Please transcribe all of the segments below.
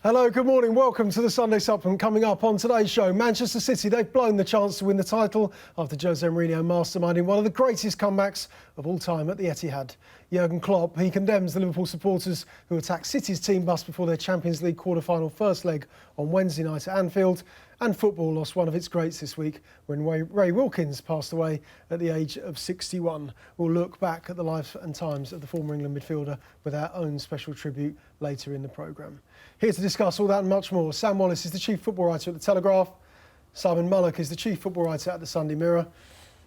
Hello, good morning. Welcome to the Sunday Supplement. Coming up on today's show, Manchester City, they've blown the chance to win the title after Jose Mourinho masterminding one of the greatest comebacks of all time at the Etihad. Jurgen Klopp, he condemns the Liverpool supporters who attacked City's team bus before their Champions League quarter-final first leg on Wednesday night at Anfield. And football lost one of its greats this week when Ray Wilkins passed away at the age of 61. We'll look back at the life and times of the former England midfielder with our own special tribute later in the programme. Here to discuss all that and much more, Sam Wallace is the Chief Football Writer at The Telegraph. Simon Mullock is the Chief Football Writer at The Sunday Mirror.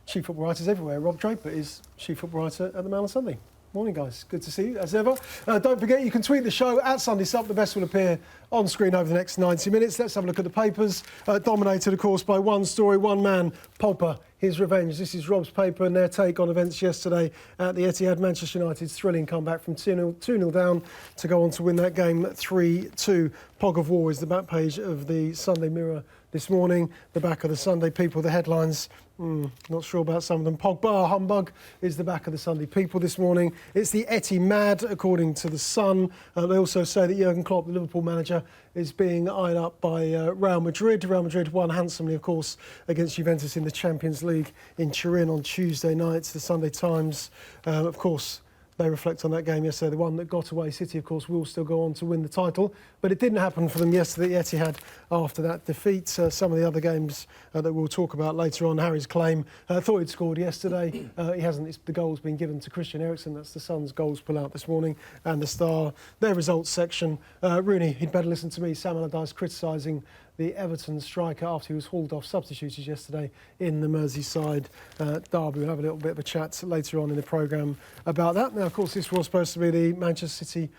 Chief Football Writers everywhere. Rob Draper is Chief Football Writer at The Mail on Sunday. Morning, guys. Good to see you, as ever. Don't forget, you can tweet the show at Sunday Sup. The best will appear on screen over the next 90 minutes. Let's have a look at the papers. Dominated, of course, by one story, one man, Pogba, his revenge. This is Rob's paper and their take on events yesterday at the Etihad. Manchester United's thrilling comeback from 2-0 down to go on to win that game 3-2. Pog of War is the back page of the Sunday Mirror this morning. The back of the Sunday People, the headlines, not sure about some of them. Pogba humbug is the back of the Sunday People this morning. It's the Etty mad, according to the Sun. They also say that Jurgen Klopp, the Liverpool manager, is being eyed up by Real Madrid. Real Madrid won handsomely, of course, against Juventus in the Champions League in Turin on Tuesday night. The Sunday Times, of course, they reflect on that game yesterday. The one that got away, City, of course, will still go on to win the title. But it didn't happen for them yesterday at Etihad after that defeat. Some of the other games that we'll talk about later on. Harry's claim, thought he'd scored yesterday. He hasn't. The goal's been given to Christian Eriksen. That's the Sun's goals pull out this morning. And the Star, their results section. Rooney, he'd better listen to me. Sam Allardyce criticising the Everton striker after he was hauled off substituted yesterday in the Merseyside derby. We'll have a little bit of a chat later on in the programme about that. Now, of course, this was supposed to be the Manchester City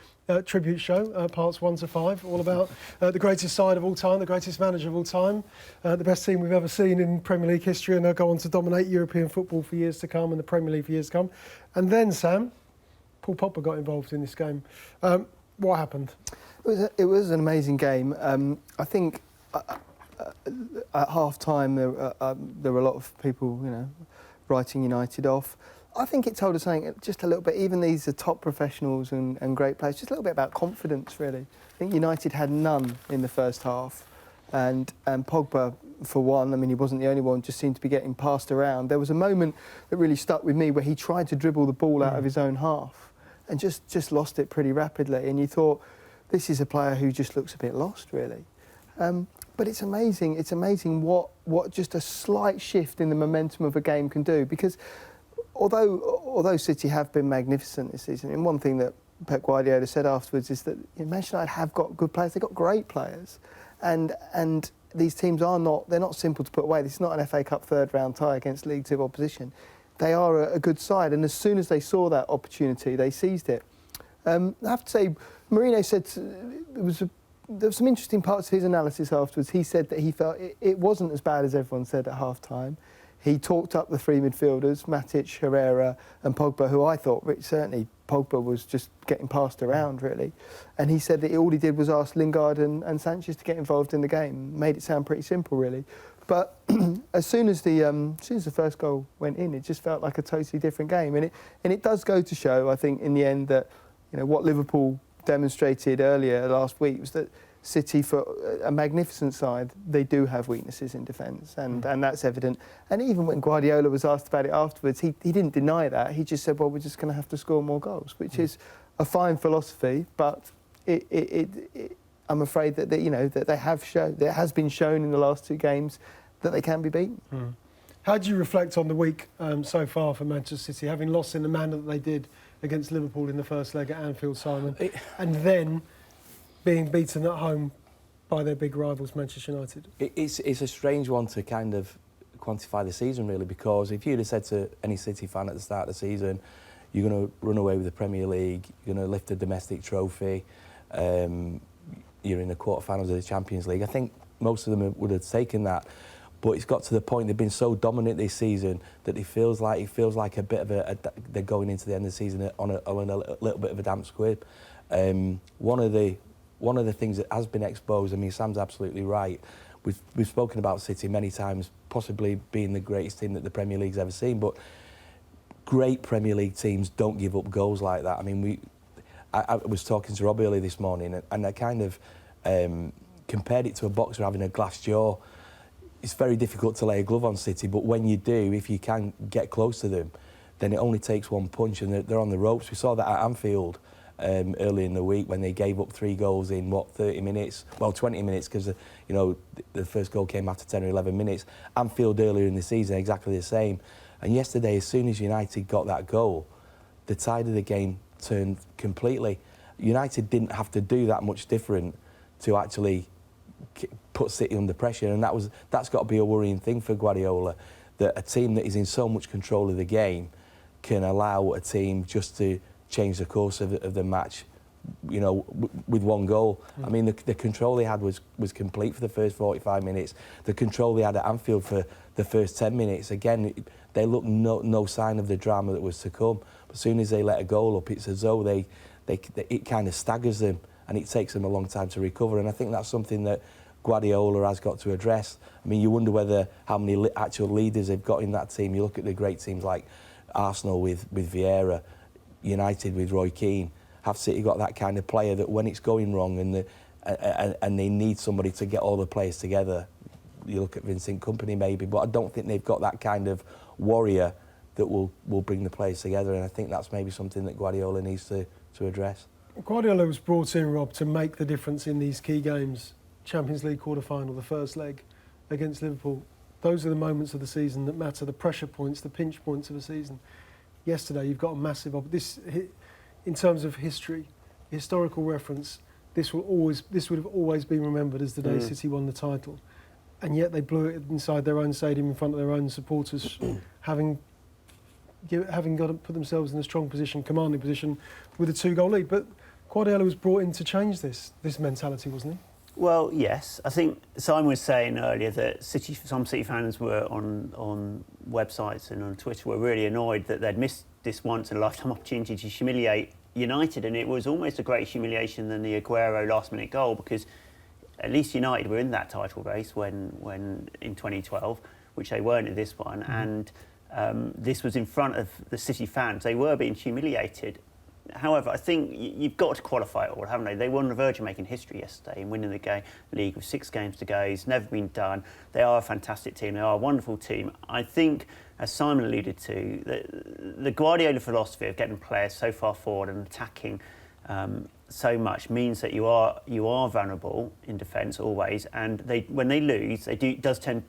tribute show, parts 1 to 5, all about the greatest side of all time, the greatest manager of all time, the best team we've ever seen in Premier League history, and they'll go on to dominate European football for years to come and the Premier League for years to come. And then, Sam, Paul Pogba got involved in this game. What happened? It was an amazing game. I think at half-time there were a lot of people, writing United off. I think it told us something just a little bit, even these are top professionals and great players, just a little bit about confidence, really. I think United had none in the first half. And Pogba, for one, I mean, he wasn't the only one, just seemed to be getting passed around. There was a moment that really stuck with me where he tried to dribble the ball out of his own half and just lost it pretty rapidly. And you thought, this is a player who just looks a bit lost, really. But it's amazing. It's amazing what just a slight shift in the momentum of a game can do. Because although City have been magnificent this season, and one thing that Pep Guardiola said afterwards is that Manchester United have got good players. They've got great players, and these teams they're not simple to put away. This is not an FA Cup third-round tie against League Two opposition. They are a good side, and as soon as they saw that opportunity, they seized it. I have to say, Mourinho said there were some interesting parts of his analysis afterwards. He said that he felt it wasn't as bad as everyone said at half-time. He talked up the three midfielders, Matic, Herrera and Pogba, who I thought, certainly Pogba was just getting passed around, really. And he said that all he did was ask Lingard and Sanchez to get involved in the game. Made it sound pretty simple, really. But as soon as the first goal went in, it just felt like a totally different game. And it does go to show, I think, in the end, that what Liverpool demonstrated earlier last week was that City, for a magnificent side, they do have weaknesses in defence, and that's evident. And even when Guardiola was asked about it afterwards, he didn't deny that. He just said, well, we're just going to have to score more goals, which is a fine philosophy, but I'm afraid that it has been shown in the last two games that they can be beaten. How do you reflect on the week so far for Manchester City, having lost in the manner that they did against Liverpool in the first leg at Anfield, Simon, and then being beaten at home by their big rivals, Manchester United? It's a strange one to kind of quantify the season, really, because if you'd have said to any City fan at the start of the season, you're going to run away with the Premier League, you're going to lift a domestic trophy, you're in the quarterfinals of the Champions League, I think most of them would have taken that. But it's got to the point they've been so dominant this season that it feels like a bit of they're going into the end of the season on a little bit of a damp squib. One of the things that has been exposed, I mean, Sam's absolutely right. We've spoken about City many times, possibly being the greatest team that the Premier League's ever seen, but great Premier League teams don't give up goals like that. I mean, I was talking to Rob earlier this morning, and I kind of compared it to a boxer having a glass jaw. It's very difficult to lay a glove on City, but when you do, if you can get close to them, then it only takes one punch and they're on the ropes. We saw that at Anfield early in the week when they gave up 3 goals in, 30 minutes? Well, 20 minutes, because, the first goal came after 10 or 11 minutes. Anfield earlier in the season, exactly the same. And yesterday, as soon as United got that goal, the tide of the game turned completely. United didn't have to do that much different to actually put City under pressure, and that's got to be a worrying thing for Guardiola, that a team that is in so much control of the game can allow a team just to change the course of the match, with one goal. I mean, the control they had was complete for the first 45 minutes. The control they had at Anfield for the first 10 minutes, again, they looked no sign of the drama that was to come. But as soon as they let a goal up, it's as though it kind of staggers them, and it takes them a long time to recover. And I think that's something that Guardiola has got to address. I mean, you wonder how many actual leaders they've got in that team. You look at the great teams like Arsenal with Vieira, United with Roy Keane. Have City got that kind of player that when it's going wrong and they need somebody to get all the players together? You look at Vincent Kompany maybe, but I don't think they've got that kind of warrior that will bring the players together, and I think that's maybe something that Guardiola needs to address. Guardiola was brought in, Rob, to make the difference in these key games. Champions League quarter-final, the first leg against Liverpool. Those are the moments of the season that matter, the pressure points, the pinch points of the season. Yesterday, you've got a massive... in terms of history, historical reference, this would have always been remembered as the day City won the title. And yet they blew it inside their own stadium in front of their own supporters, having got to put themselves in a strong position, commanding position, with a 2-goal lead. But Guardiola was brought in to change this mentality, wasn't he? Well, yes. I think Simon was saying earlier that some City fans were on websites and on Twitter were really annoyed that they'd missed this once-in-a-lifetime opportunity to humiliate United, and it was almost a greater humiliation than the Aguero last-minute goal, because at least United were in that title race when in 2012, which they weren't in this one, and this was in front of the City fans. They were being humiliated. However, I think you've got to qualify it all, haven't they? They were on the verge of making history yesterday and winning the league with 6 games to go. It's never been done. They are a fantastic team. They are a wonderful team. I think, as Simon alluded to, the Guardiola philosophy of getting players so far forward and attacking so much means that you are vulnerable in defence always. And when they lose, they do tend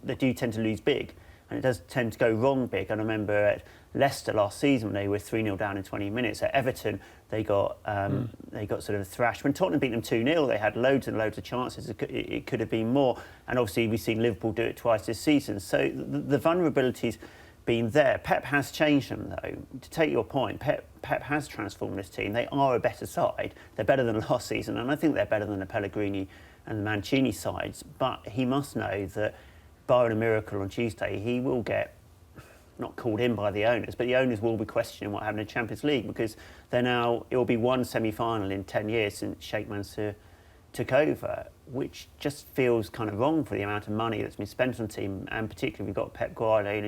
to lose big. And it does tend to go wrong big. And I remember at Leicester last season, they were 3-0 down in 20 minutes. At Everton, they got sort of thrashed. When Tottenham beat them 2-0, they had loads and loads of chances. It could have been more. And obviously, we've seen Liverpool do it twice this season. So the vulnerability's been there. Pep has changed them, though. To take your point, Pep has transformed this team. They are a better side. They're better than last season. And I think they're better than the Pellegrini and the Mancini sides. But he must know that, barring a miracle on Tuesday, he will get not called in by the owners, but the owners will be questioning what happened in Champions League, because it will be one semi-final in 10 years since Sheikh Mansour took over, which just feels kind of wrong for the amount of money that's been spent on the team, and particularly we've got Pep Guardiola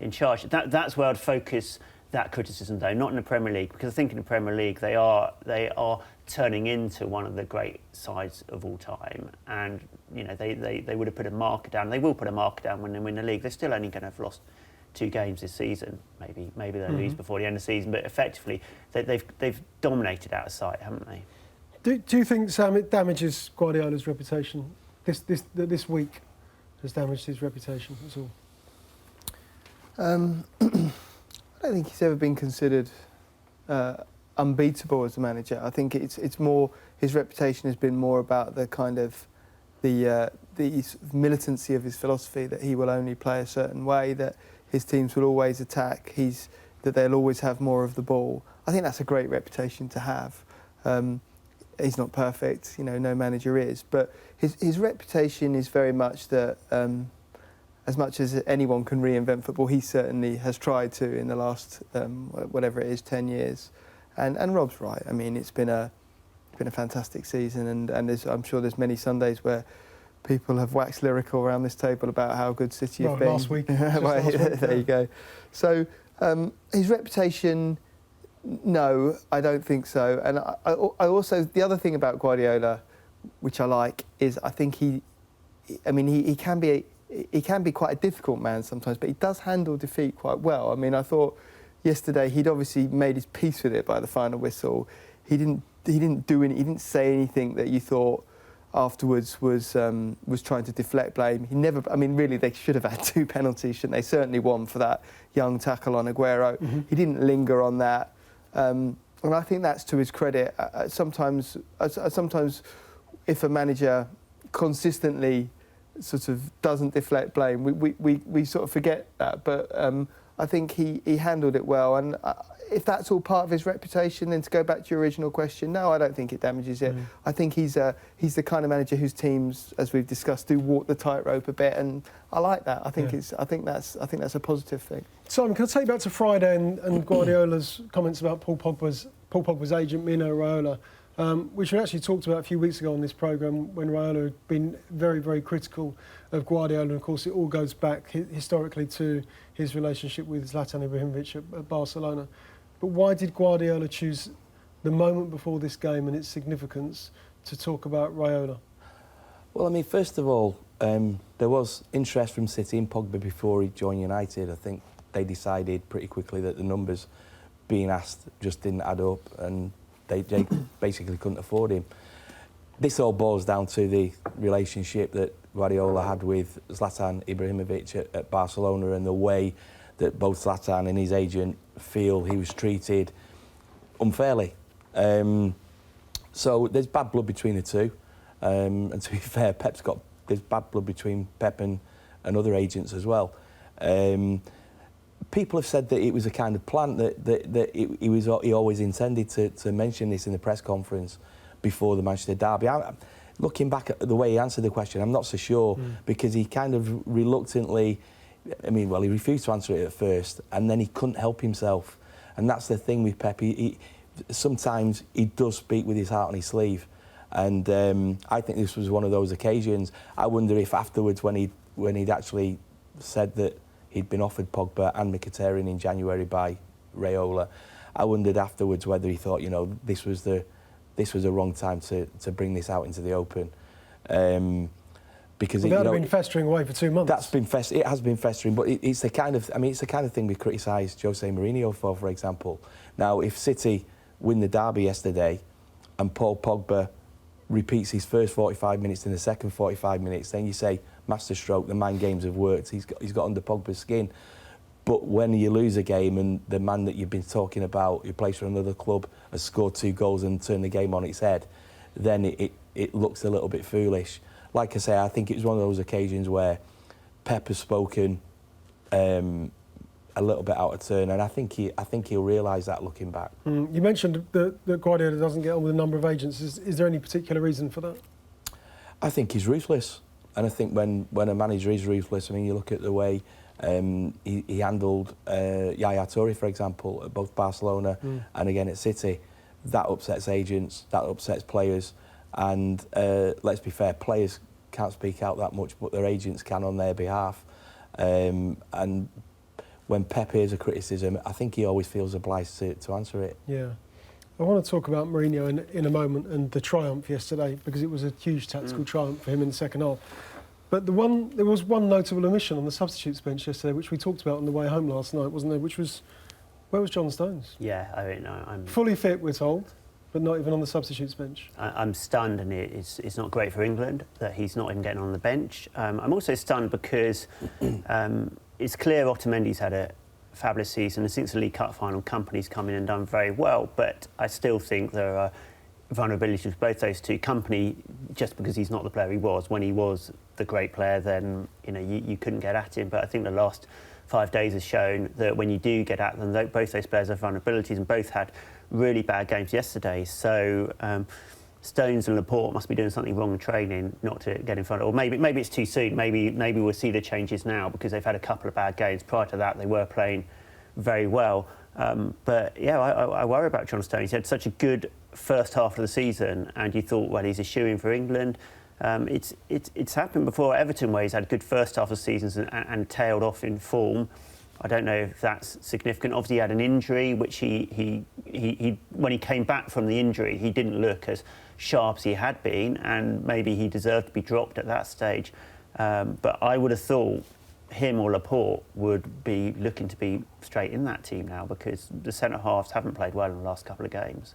in charge. That's where I'd focus that criticism, though, not in the Premier League, because I think in the Premier League they are turning into one of the great sides of all time, and they would have put a marker down. They will put a marker down when they win the league. They're still only going to have lost 2 games this season. Maybe they'll lose before the end of the season, but effectively they've dominated out of sight, haven't they? Do you think, Sam, it damages Guardiola's reputation? This week has damaged his reputation. That's all. I don't think he's ever been considered unbeatable as a manager. I think it's more, his reputation has been more about the kind of the militancy of his philosophy, that he will only play a certain way, that his teams will always attack, that they'll always have more of the ball. I think that's a great reputation to have. He's not perfect, no manager is, but his reputation is very much that as much as anyone can reinvent football, he certainly has tried to in the last, whatever it is, 10 years. And Rob's right. I mean, it's been a fantastic season, and I'm sure there's many Sundays where people have waxed lyrical around this table about how good City have been. Last week. There you go. So his reputation, no, I don't think so. And I also, the other thing about Guardiola, which I like, is I think he can be quite a difficult man sometimes, but he does handle defeat quite well. I mean, I thought yesterday he'd obviously made his peace with it by the final whistle. He didn't say anything that you thought afterwards was trying to deflect blame. He never. I mean, really, they should have had 2 penalties, shouldn't they? Certainly one for that young tackle on Aguero. Mm-hmm. He didn't linger on that, and I think that's to his credit. Sometimes, if a manager consistently sort of doesn't deflect blame, we sort of forget that. But I think he handled it well, and if that's all part of his reputation, then to go back to your original question, no, I don't think it damages it. I think he's the kind of manager whose teams, as we've discussed, do walk the tightrope a bit, and I like that. I think that's a positive thing. Simon, can I take you back to Friday and Guardiola's comments about Paul Pogba's agent, Mino Raiola, which we actually talked about a few weeks ago on this programme when Raiola had been very, very critical of Guardiola. And of course, it all goes back historically to his relationship with Zlatan Ibrahimovic at Barcelona. But why did Guardiola choose the moment before this game and its significance to talk about Raiola? Well, I mean, first of all, there was interest from City in Pogba before he joined United. I think they decided pretty quickly that the numbers being asked just didn't add up, and they basically couldn't afford him. This all boils down to the relationship that Guardiola had with Zlatan Ibrahimovic at Barcelona, and the way that both Zlatan and his agent feel he was treated unfairly. So there's bad blood between the two. And to be fair, there's bad blood between Pep and other agents as well. People have said that it was a kind of plant that he always intended to mention this in the press conference before the Manchester derby. Looking back at the way he answered the question, I'm not so sure, because he kind of reluctantly, he refused to answer it at first, and then he couldn't help himself. And that's the thing with Pep. Sometimes he does speak with his heart on his sleeve. And I think this was one of those occasions. I wonder if afterwards, when he'd actually said that he'd been offered Pogba and Mkhitaryan in January by Raiola, I wondered afterwards whether he thought, this was the wrong time to bring this out into the open. Because that had been festering away for 2 months. It has been festering, but it's the kind of thing we criticised Jose Mourinho for example. Now, if City win the derby yesterday, and Paul Pogba repeats his first 45 minutes in the second 45 minutes, then you say, masterstroke, the mind games have worked. He's got under Pogba's skin. But when you lose a game and the man that you've been talking about, who plays for another club, has scored 2 goals and turned the game on its head, then it looks a little bit foolish. Like I say, I think it was one of those occasions where Pep has spoken a little bit out of turn, and I think he'll realise that looking back. You mentioned that Guardiola doesn't get on with a number of agents. Is there any particular reason for that? I think he's ruthless, and I think when a manager is ruthless, you look at the way he handled Yaya Toure, for example, at both Barcelona and again at City. That upsets agents, that upsets players, and let's be fair, players can't speak out that much, but their agents can on their behalf. And when Pep hears a criticism, I think he always feels obliged to answer it. Yeah. I want to talk about Mourinho in a moment and the triumph yesterday, because it was a huge tactical triumph for him in the second half. But there was one notable omission on the substitutes bench yesterday, which we talked about on the way home last night, wasn't there? Where was John Stones? Yeah, I'm fully fit, we're told, but not even on the substitutes bench. I'm stunned, and it's not great for England that he's not even getting on the bench. I'm also stunned because it's clear Otamendi's had a fabulous season. I think the League Cup final, Company's come in and done very well, but I still think there are vulnerabilities with both those two. Company, just because he's not the player he was, when he was the great player, then you couldn't get at him. But I think the last 5 days has shown that when you do get at them, both those players have vulnerabilities, and both had really bad games yesterday. So Stones and Laporte must be doing something wrong in training not to get in front of, or maybe it's too soon. Maybe we'll see the changes now because they've had a couple of bad games. Prior to that, they were playing very well. But yeah, I worry about John Stones. He had such a good first half of the season, and you thought, well, he's a shoo-in for England. It's happened before. Everton, where he's had good first half of seasons and tailed off in form. I don't know if that's significant. Obviously, he had an injury which he he when he came back from the injury, he didn't look as sharp as he had been, and maybe he deserved to be dropped at that stage. But I would have thought him or Laporte would be looking to be straight in that team now, because the centre halves haven't played well in the last couple of games.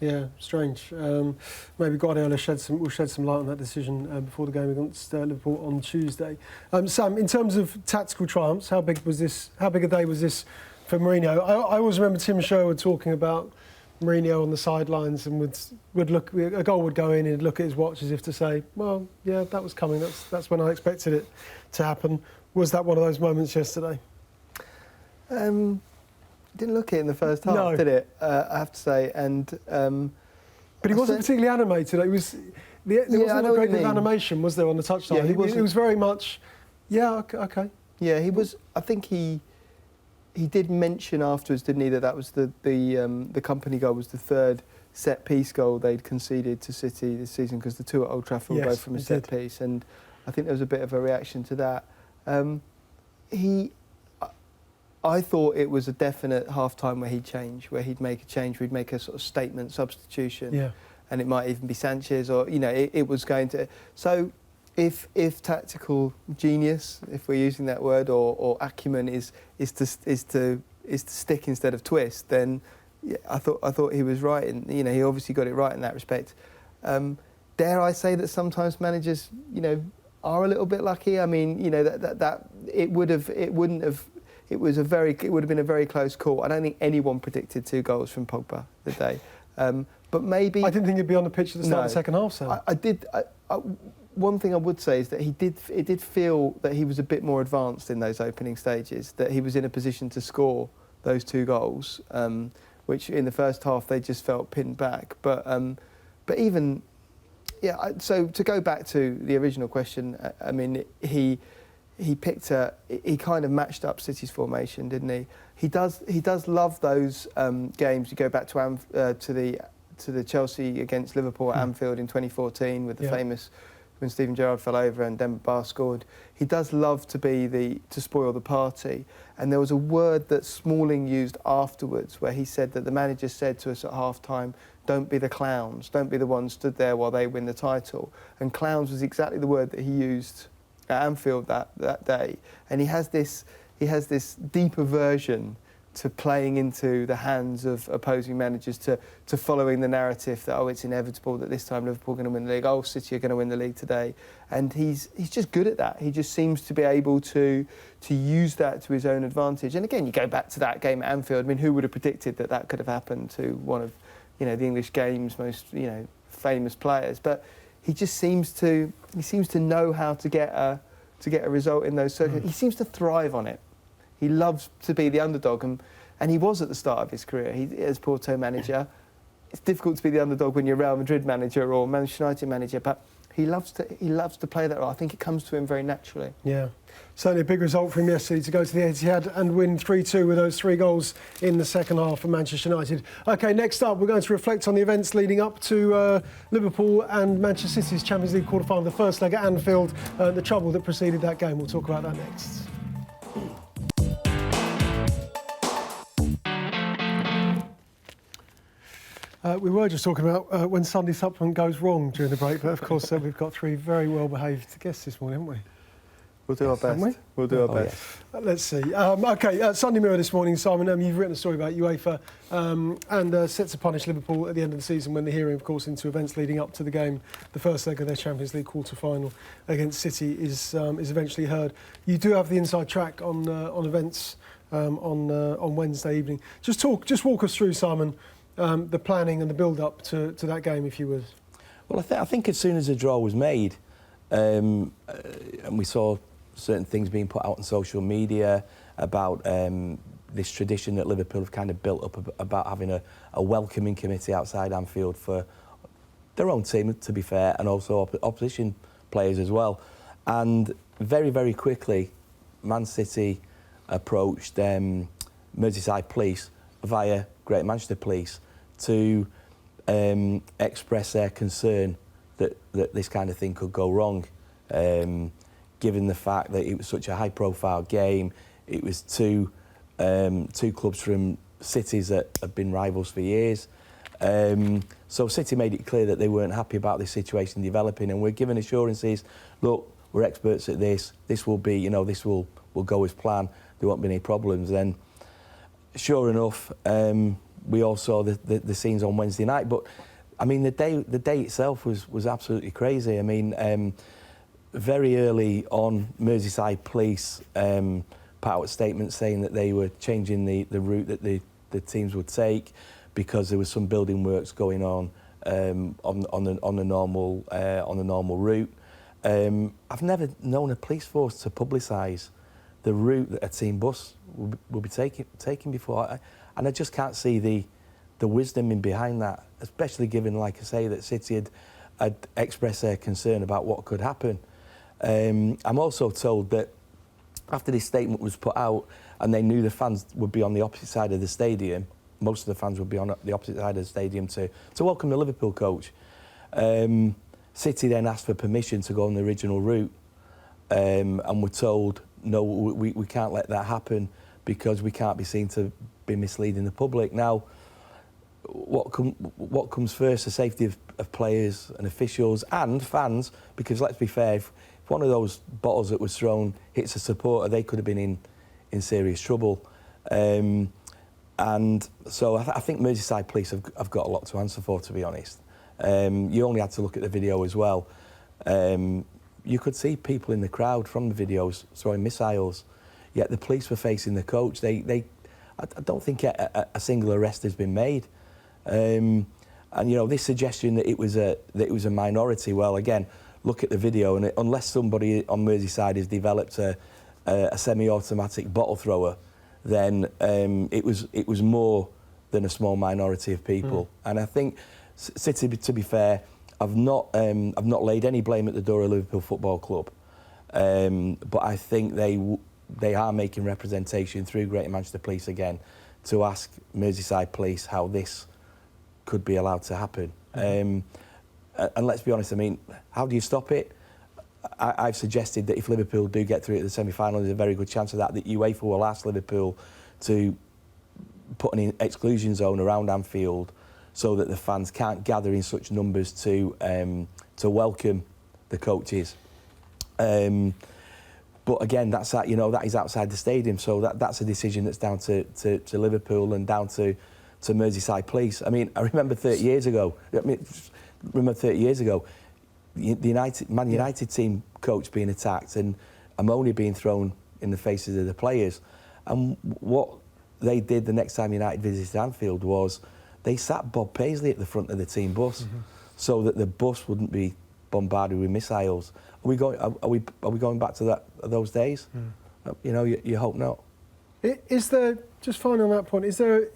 Yeah, strange. Maybe Guardiola will shed some light on that decision before the game against Liverpool on Tuesday. Sam, in terms of tactical triumphs, how big a day was this for Mourinho? I always remember Tim Sherwood talking about Mourinho on the sidelines, and would look, a goal would go in, and he'd look at his watch as if to say, well, yeah, that was coming. That's when I expected it to happen. Was that one of those moments yesterday? Didn't look it in the first half, No. did it? I have to say, and but he wasn't particularly animated. There wasn't a great deal of animation, was there, on the touchline? Yeah, It was very much, yeah, okay. Yeah, he was. I think he did mention afterwards, didn't he, that was the company goal was the third set piece goal they'd conceded to City this season, because the two at Old Trafford were both from a set piece, and I think there was a bit of a reaction to that. I thought it was a definite half-time where he'd change, where he'd make a change, where he'd make a sort of statement substitution, and it might even be Sanchez, or it was going to. So, if tactical genius, if we're using that word, or acumen is to stick instead of twist, then yeah, I thought he was right, and he obviously got it right in that respect. Dare I say that sometimes managers, are a little bit lucky? I mean, that it would have been a very close call. I don't think anyone predicted 2 goals from Pogba today. But maybe I didn't think he'd be on the pitch at the start of the second half, so I did. One thing I would say is that it did feel that he was a bit more advanced in those opening stages, that he was in a position to score those 2 goals, which in the first half they just felt pinned back. But even, yeah. So to go back to the original question, I mean, he kind of matched up City's formation, didn't he? He does love those games. You go back to the Chelsea against Liverpool at Anfield in 2014 with the famous, when Steven Gerrard fell over and Demba Ba scored. He does love to spoil the party. And there was a word that Smalling used afterwards, where he said that the manager said to us at half-time, don't be the clowns, don't be the ones stood there while they win the title. And clowns was exactly the word that he used at Anfield that day. And he has this deep aversion to playing into the hands of opposing managers, to following the narrative that, it's inevitable that this time Liverpool are going to win the league, City are going to win the league today. And he's just good at that. He just seems to be able to use that to his own advantage. And again, you go back to that game at Anfield. I mean, who would have predicted that could have happened to one of, the English game's most, famous players? But he just seems to know how to get a result in those circumstances. He seems to thrive on it. He loves to be the underdog, and he was at the start of his career. As Porto manager, it's difficult to be the underdog when you're Real Madrid manager or Manchester United manager, but he loves to play that role. I think it comes to him very naturally. Yeah, certainly a big result for him yesterday to go to the Etihad and win 3-2 with those 3 goals in the second half for Manchester United. OK, next up, we're going to reflect on the events leading up to Liverpool and Manchester City's Champions League quarter-final, the first leg at Anfield, the trouble that preceded that game. We'll talk about that next. We were just talking about when Sunday supplement goes wrong during the break, but of course we've got 3 very well-behaved guests this morning, haven't we? We'll do our best. We'll do our best. Let's see. OK, Sunday Mirror this morning, Simon, you've written a story about UEFA and set to punish Liverpool at the end of the season when the hearing, of course, into events leading up to the game, the first leg of their Champions League quarter-final against City is eventually heard. You do have the inside track on events on Wednesday evening. Just walk us through, Simon, the planning and the build-up to that game, if you would. Well, I think as soon as the draw was made, and we saw certain things being put out on social media about this tradition that Liverpool have kind of built up about having a welcoming committee outside Anfield for their own team, to be fair, and also opposition players as well. And very, very quickly, Man City approached Merseyside Police via Great Manchester Police to express their concern that this kind of thing could go wrong, given the fact that it was such a high-profile game. It was two clubs from cities that have been rivals for years. So City made it clear that they weren't happy about this situation developing, and we're given assurances, look, we're experts at this, this will be, this will go as planned, there won't be any problems. Then, sure enough, we all saw the scenes on Wednesday night, but I mean, the day itself was absolutely crazy. I mean, very early on, Merseyside police put out a statement saying that they were changing the route that the teams would take because there was some building works going on the normal route. I've never known a police force to publicise the route that a team bus will be taking before, and I just can't see the wisdom in behind that, especially given, like I say, that City had expressed their concern about what could happen. I'm also told that after this statement was put out and they knew the fans would be on the opposite side of the stadium, most of the fans would be on the opposite side of the stadium to welcome the Liverpool coach. City then asked for permission to go on the original route, and were told, no, we can't let that happen because we can't be seen to be misleading the public. Now, what comes first, the safety of players and officials and fans, because let's be fair, if one of those bottles that was thrown hits a supporter, they could have been in serious trouble. And so I think Merseyside police have got a lot to answer for, to be honest. You only had to look at the video as well. You could see people in the crowd from the videos throwing missiles, yet the police were facing the coach. I don't think a single arrest has been made. And this suggestion that it was a minority, well, again, look at the video, and unless somebody on Merseyside has developed a semi-automatic bottle thrower, then it was more than a small minority of people. And I think City, to be fair, I've not laid any blame at the door of Liverpool Football Club, but I think they are making representation through Greater Manchester Police again to ask Merseyside Police how this could be allowed to happen. And let's be honest, I mean, how do you stop it? I've suggested that if Liverpool do get through to the semi-final, there's a very good chance of that UEFA will ask Liverpool to put an exclusion zone around Anfield so that the fans can't gather in such numbers to welcome the coaches. But again, that is outside the stadium, so that's a decision that's down to Liverpool and down to Merseyside Police. I mean, I remember 30 years ago. The Man United team coach being attacked and ammonia being thrown in the faces of the players. And what they did the next time United visited Anfield was they sat Bob Paisley at the front of the team bus so that the bus wouldn't be bombarded with missiles. Are we going back to those days? You hope not. Is there, just finally on that point, is there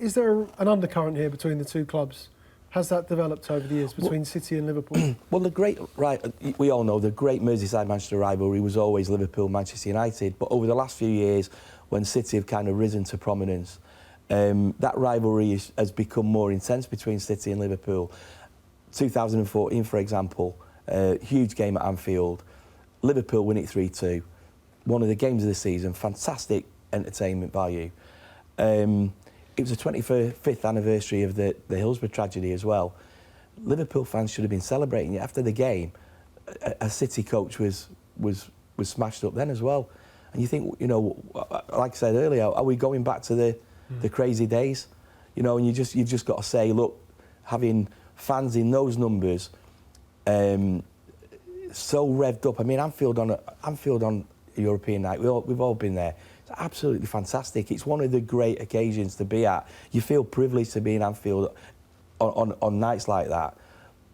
an undercurrent here between the two clubs? Has that developed over the years between City and Liverpool? Well, we all know the great Merseyside-Manchester rivalry was always Liverpool-Manchester United, but over the last few years, when City have kind of risen to prominence, that rivalry has become more intense between City and Liverpool. 2014, for example, huge game at Anfield, Liverpool win it 3-2. One of the games of the season, fantastic entertainment value. It was the 25th anniversary of the Hillsborough tragedy as well. Liverpool fans should have been celebrating it. After the game, a City coach was smashed up then as well. And you think, like I said earlier, are we going back to the crazy days? And you've just got to say, look, having fans in those numbers, so revved up. I mean, Anfield on a European night, we've all been there. It's absolutely fantastic. It's one of the great occasions to be at. You feel privileged to be in Anfield on nights like that.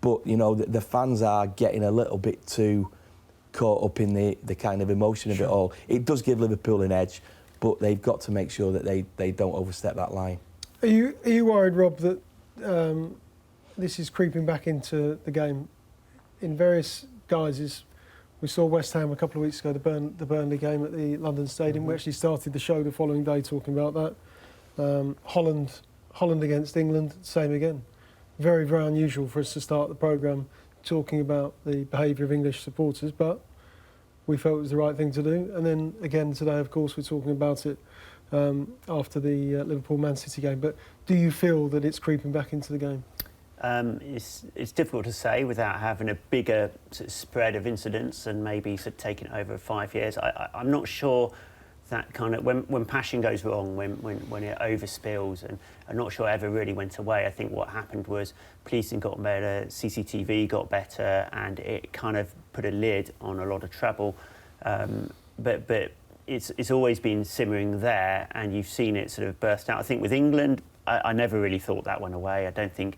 But, the fans are getting a little bit too caught up in the kind of emotion of it all. It does give Liverpool an edge, but they've got to make sure that they don't overstep that line. Are you worried, Rob, that this is creeping back into the game in various guises? We saw West Ham a couple of weeks ago, the Burnley game at the London Stadium. We actually started the show the following day talking about that. Holland against England, same again. Very, very unusual for us to start the programme talking about the behaviour of English supporters, but we felt it was the right thing to do. And then again today, of course, we're talking about it after the Liverpool-Man City game. But do you feel that it's creeping back into the game? It's difficult to say without having a bigger sort of spread of incidents and maybe sort of taking it over 5 years. I'm not sure that kind of when passion goes wrong, when it overspills, and I'm not sure it ever really went away. I think what happened was policing got better, CCTV got better, and it kind of put a lid on a lot of trouble. But it's always been simmering there, and you've seen it sort of burst out. I think with England, I never really thought that went away. I don't think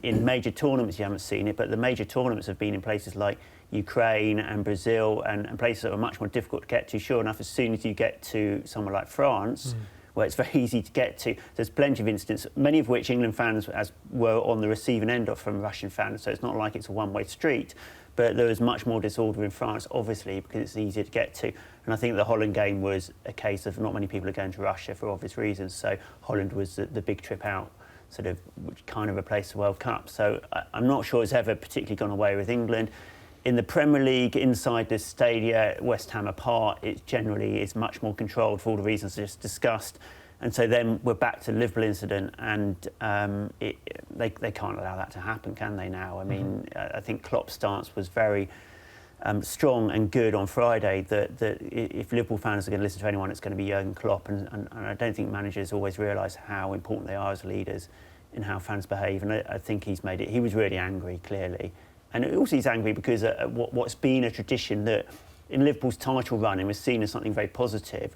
in major tournaments you haven't seen it, but the major tournaments have been in places like Ukraine and Brazil and places that are much more difficult to get to. Sure enough, as soon as you get to somewhere like France, where it's very easy to get to, there's plenty of incidents, many of which England fans were on the receiving end of from Russian fans, so it's not like it's a one-way street. But there was much more disorder in France, obviously, because it's easier to get to. And I think the Holland game was a case of not many people are going to Russia for obvious reasons, so Holland was the big trip out, sort of, which kind of replaced the World Cup. So I'm not sure it's ever particularly gone away with England. In the Premier League, inside the stadia, West Ham apart, it generally is much more controlled for all the reasons just discussed. And so then we're back to the Liverpool incident, and they can't allow that to happen, can they now? I mean, I think Klopp's stance was very strong and good on Friday, that if Liverpool fans are going to listen to anyone, it's going to be Jurgen Klopp. And I don't think managers always realise how important they are as leaders in how fans behave. And I think he's made it. He was really angry, clearly. And also he's angry because what's been a tradition that in Liverpool's title run and was seen as something very positive,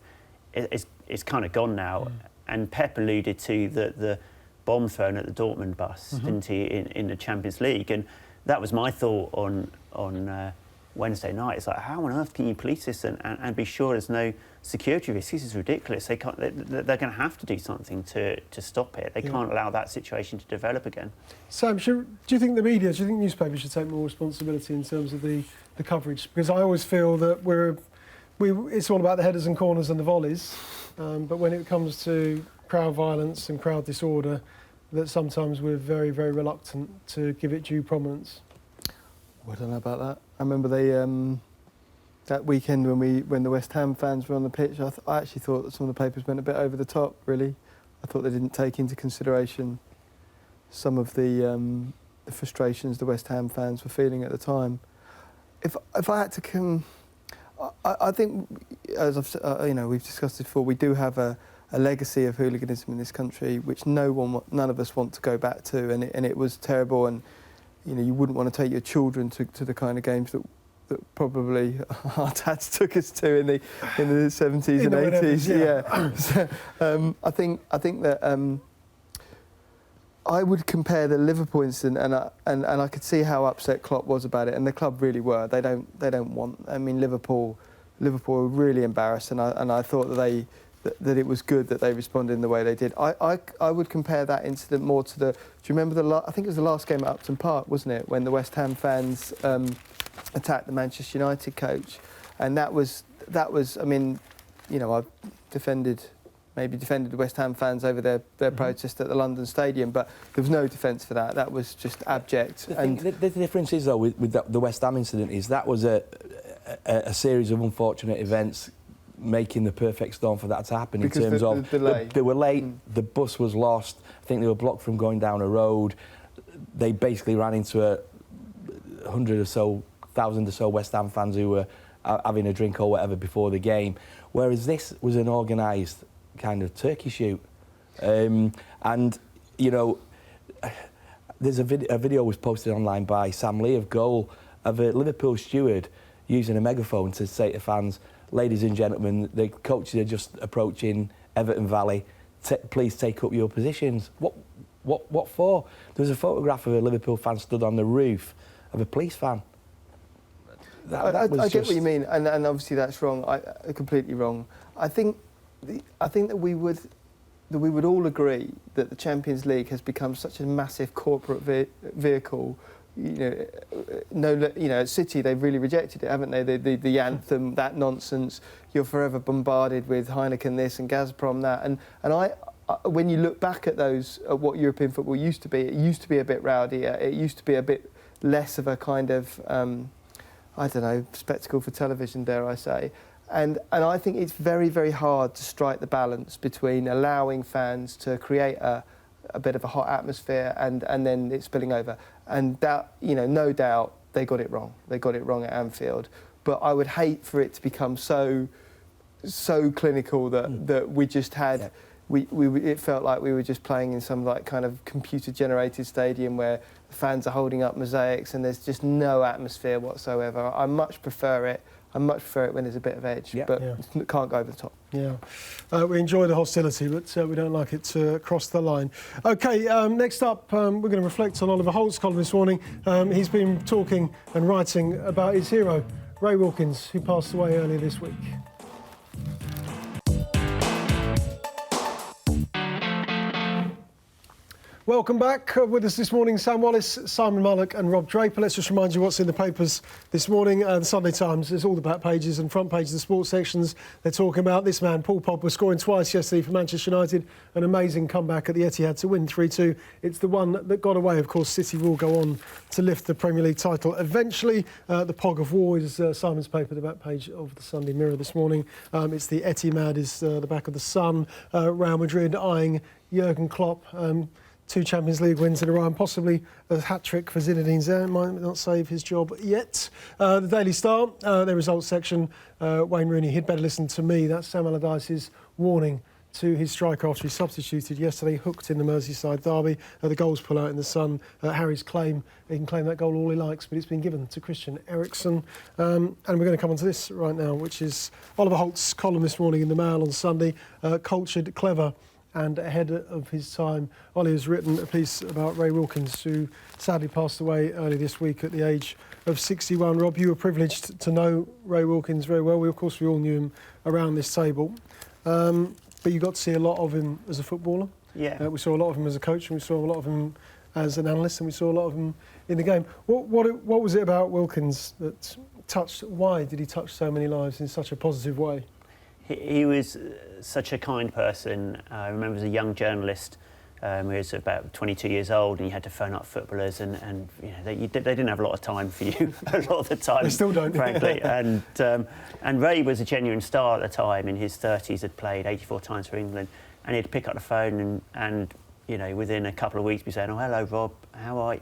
it's kind of gone now. And Pep alluded to the bomb thrown at the Dortmund bus, didn't he, in the Champions League? And that was my thought on Wednesday night. It's like, how on earth can you police this and be sure there's no security risk? This is ridiculous. They're going to have to do something to stop it. They can't allow that situation to develop again. Sam, do you think the media, do you think newspapers should take more responsibility in terms of the coverage? Because I always feel that it's all about the headers and corners and the volleys, but when it comes to crowd violence and crowd disorder, that sometimes we're very, very reluctant to give it due prominence. Well, I don't know about that. I remember that weekend when the West Ham fans were on the pitch, I actually thought that some of the papers went a bit over the top, really. I thought they didn't take into consideration some of the frustrations the West Ham fans were feeling at the time. If I had to I think, as we've discussed before, we do have a legacy of hooliganism in this country, which none of us want to go back to, and it was terrible. And you wouldn't want to take your children to the kind of games that probably our dads took us to in the 70s and 80s. Yeah. So, I think that I would compare the Liverpool incident, and I could see how upset Klopp was about it, and the club really were. They don't want. I mean, Liverpool were really embarrassed, and I thought that it was good that they responded in the way they did. I would compare that incident more to do you remember I think it was the last game at Upton Park, wasn't it, when the West Ham fans attacked the Manchester United coach, and that was. I mean, I've defended the West Ham fans over their protest at the London Stadium, but there was no defence for that. That was just abject. The difference is, though, with the West Ham incident is that was a series of unfortunate events making the perfect storm for that to happen, because in terms of they were late, the bus was lost, I think they were blocked from going down a road, they basically ran into 100 or so, 1,000 or so West Ham fans who were having a drink or whatever before the game, whereas this was an organised kind of turkey shoot. And there's a video was posted online by Sam Lee of Goal of a Liverpool steward using a megaphone to say to fans, ladies and gentlemen, the coaches are just approaching Everton Valley, please take up your positions. What for? There was a photograph of a Liverpool fan stood on the roof of a police van. I get what you mean, and obviously that's wrong, completely wrong. I think that we would all agree that the Champions League has become such a massive corporate vehicle. At City they've really rejected it, haven't they? The anthem, that nonsense. You're forever bombarded with Heineken this and Gazprom that, and I when you look back at what European football used to be, it used to be a bit rowdier. It used to be a bit less of a kind of spectacle for television, dare I say. And I think it's very, very hard to strike the balance between allowing fans to create a bit of a hot atmosphere and then it spilling over. And that, no doubt they got it wrong. They got it wrong at Anfield. But I would hate for it to become so clinical that we just had... Yeah. It felt like we were just playing in some kind of computer-generated stadium where the fans are holding up mosaics and there's just no atmosphere whatsoever. I much prefer it. I much prefer it when there's a bit of edge, but it can't go over the top. Yeah, we enjoy the hostility, but we don't like it to cross the line. OK, next up, we're going to reflect on Oliver Holt's column this morning. He's been talking and writing about his hero, Ray Wilkins, who passed away earlier this week. Welcome back. With us this morning, Sam Wallace, Simon Mullock and Rob Draper. Let's just remind you what's in the papers this morning. The Sunday Times, there's all the back pages and front pages, the sports sections. They're talking about this man, Paul Pogba, scoring twice yesterday for Manchester United. An amazing comeback at the Etihad to win 3-2. It's the one that got away. Of course, City will go on to lift the Premier League title eventually. The Pog of War is Simon's paper, the back page of the Sunday Mirror this morning. It's the Etihad is the back of the Sun. Real Madrid eyeing Jurgen Klopp. 2 Champions League wins in a row and possibly a hat-trick for Zinedine Zidane. Might not save his job yet. The Daily Star, their results section, Wayne Rooney, he'd better listen to me. That's Sam Allardyce's warning to his striker after he substituted yesterday, hooked in the Merseyside derby. The goals pull out in the Sun. Harry's claim, he can claim that goal all he likes, but it's been given to Christian Eriksen. And we're going to come on to this right now, which is Oliver Holt's column this morning in the Mail on Sunday. Cultured, clever, and ahead of his time. Ollie has written a piece about Ray Wilkins, who sadly passed away early this week at the age of 61. Rob, you were privileged to know Ray Wilkins very well. Of course, we all knew him around this table. But you got to see a lot of him as a footballer. Yeah. We saw a lot of him as a coach, and we saw a lot of him as an analyst, and we saw a lot of him in the game. What was it about Wilkins that touched... Why did he touch so many lives in such a positive way? He was such a kind person. I remember as a young journalist, he was about 22 years old, and you had to phone up footballers, and they didn't have a lot of time for you a lot of the time. They still don't, frankly. And Ray was a genuine star at the time. In his 30s, had played 84 times for England, and he'd pick up the phone and within a couple of weeks be saying, "Oh, hello, Rob, how are you?"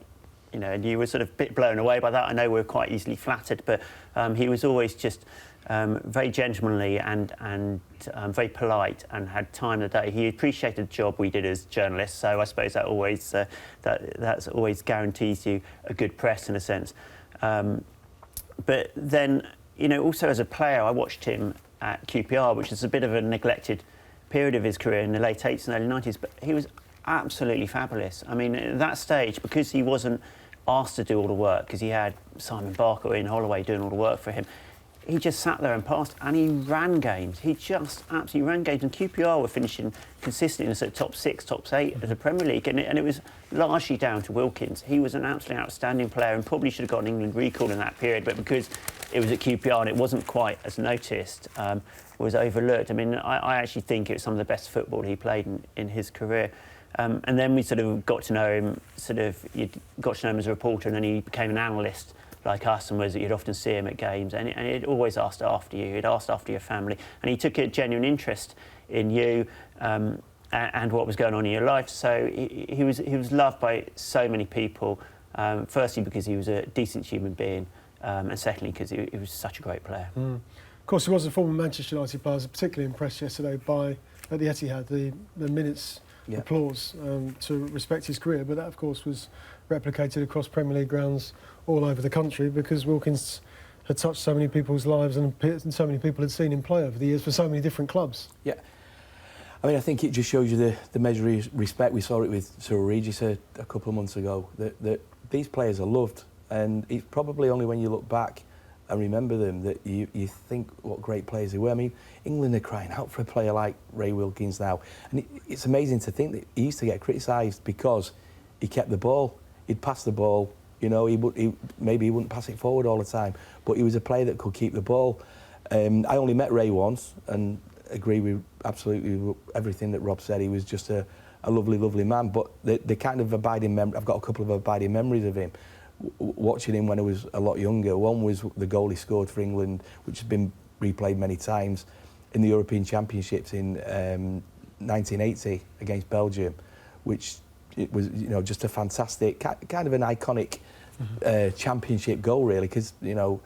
And you were sort of a bit blown away by that. I know we were quite easily flattered, but he was always just very gentlemanly and very polite, and had time of the day. He appreciated the job we did as journalists, so I suppose that always that's always guarantees you a good press in a sense. But then, also as a player, I watched him at QPR, which is a bit of a neglected period of his career in the late 80s and early 90s, but he was absolutely fabulous. I mean, at that stage, because he wasn't asked to do all the work, because he had Simon Barker or Ian Holloway doing all the work for him, he just sat there and passed, and he ran games. He just absolutely ran games. And QPR were finishing consistently in the sort of top 6, top 8 of the Premier League, and it was largely down to Wilkins. He was an absolutely outstanding player and probably should have got an England recall in that period, but because it was at QPR and it wasn't quite as noticed, was overlooked. I mean, I actually think it was some of the best football he played in his career. And then we sort of got to know him, you got to know him as a reporter, and then he became an analyst like us, and you'd often see him at games, and he'd always asked after you, he'd asked after your family, and he took a genuine interest in you and what was going on in your life. So he was loved by so many people, firstly because he was a decent human being, and secondly because he was such a great player. Of course, he was a former Manchester United player. I was particularly impressed yesterday by, at the Etihad, the minutes applause to respect his career, but that of course was replicated across Premier League grounds all over the country, because Wilkins had touched so many people's lives and so many people had seen him play over the years for so many different clubs. Yeah. I mean, I think it just shows you the measure of respect. We saw it with Sir Regis a couple of months ago, that these players are loved, and it's probably only when you look back and remember them that you think what great players they were. I mean, England are crying out for a player like Ray Wilkins now, and it's amazing to think that he used to get criticised because he kept the ball. He'd pass the ball, maybe he wouldn't pass it forward all the time, but he was a player that could keep the ball. I only met Ray once and agree with absolutely everything that Rob said. He was just a lovely, lovely man, but the kind of abiding memory, I've got a couple of abiding memories of him. Watching him when I was a lot younger. One was the goal he scored for England, which has been replayed many times in the European Championships in 1980 against Belgium, which it was, you know, just a fantastic, kind of an iconic championship goal, really, because, you know,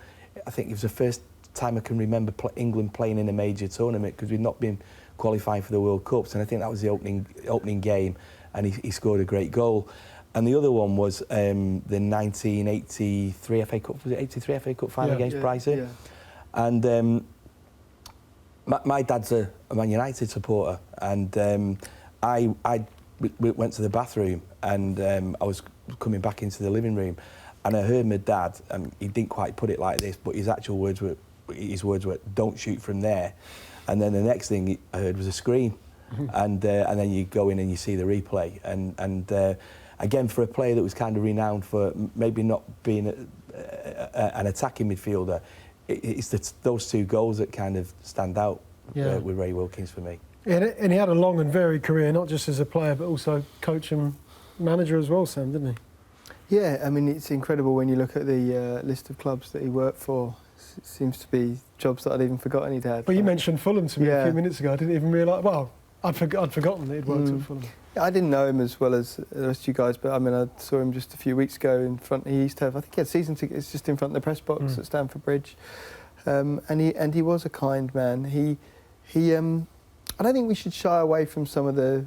I think it was the first time I can remember England playing in a major tournament, because we'd not been qualifying for the World Cups, and I think that was the opening game, and he scored a great goal. And the other one was the 1983 FA Cup, was it 83 FA Cup final against Brighton? Yeah. And my dad's a Man United supporter, and I went to the bathroom, and I was coming back into the living room, and I heard my dad, and he didn't quite put it like this, but his words were, "Don't shoot from there." And then the next thing I heard was a scream, and then you go in and you see the replay, and again, for a player that was kind of renowned for maybe not being an attacking midfielder, it's those two goals that kind of stand out with Ray Wilkins for me. Yeah, and he had a long and varied career, not just as a player, but also coach and manager as well, Sam, didn't he? Yeah, I mean, it's incredible when you look at the list of clubs that he worked for. It seems to be jobs that I'd even forgotten he'd had. Well, you mentioned Fulham to me a few minutes ago. I didn't even realise. Well, I'd forgotten that he'd worked at Fulham. I didn't know him as well as the rest of you guys, but I mean, I saw him just a few weeks ago in front. He used to have, I think he had season tickets just in front of the press box at Stamford Bridge, and he was a kind man. He I don't think we should shy away from some of the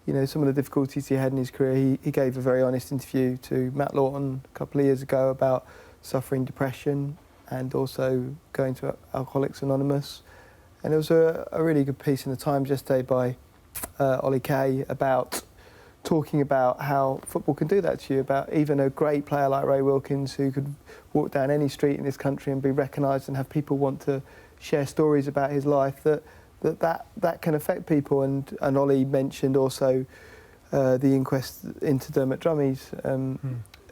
difficulties he had in his career. He gave a very honest interview to Matt Lawton a couple of years ago about suffering depression and also going to Alcoholics Anonymous. And there was a really good piece in the Times yesterday by Ollie Kay about talking about how football can do that to you, about even a great player like Ray Wilkins, who could walk down any street in this country and be recognised and have people want to share stories about his life, that can affect people. And Ollie mentioned also the inquest into Dermot Drummy's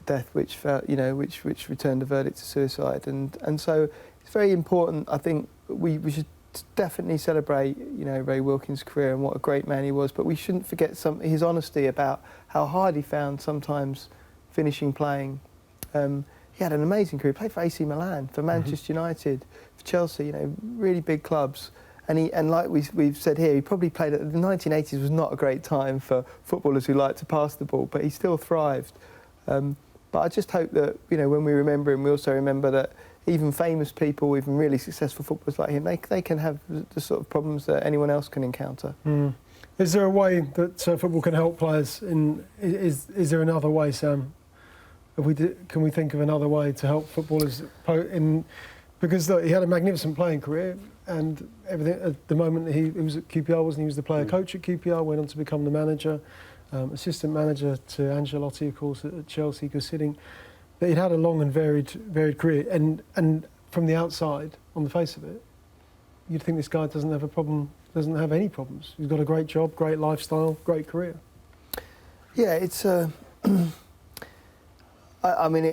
death, which returned a verdict to suicide, and so it's very important. I think we should definitely celebrate Ray Wilkins' career and what a great man he was, but we shouldn't forget his honesty about how hard he found sometimes finishing playing. He had an amazing career. He played for AC Milan, for Manchester United, for Chelsea, really big clubs. And like we've said here, he probably played at the 1980s was not a great time for footballers who like to pass the ball, but he still thrived. But I just hope that when we remember him, we also remember that even famous people, even really successful footballers like him, they can have the sort of problems that anyone else can encounter. Is there a way that football can help players? Is there another way, Sam? Can we think of another way to help footballers? Because look, he had a magnificent playing career, and everything. At the moment he was at QPR, wasn't he? He was the player coach at QPR, went on to become the manager, assistant manager to Ancelotti, of course, at Chelsea, considering that he'd had a long and varied career. And from the outside, on the face of it, you'd think this guy doesn't have a problem, doesn't have any problems. He's got a great job, great lifestyle, great career. Yeah, it's. I mean,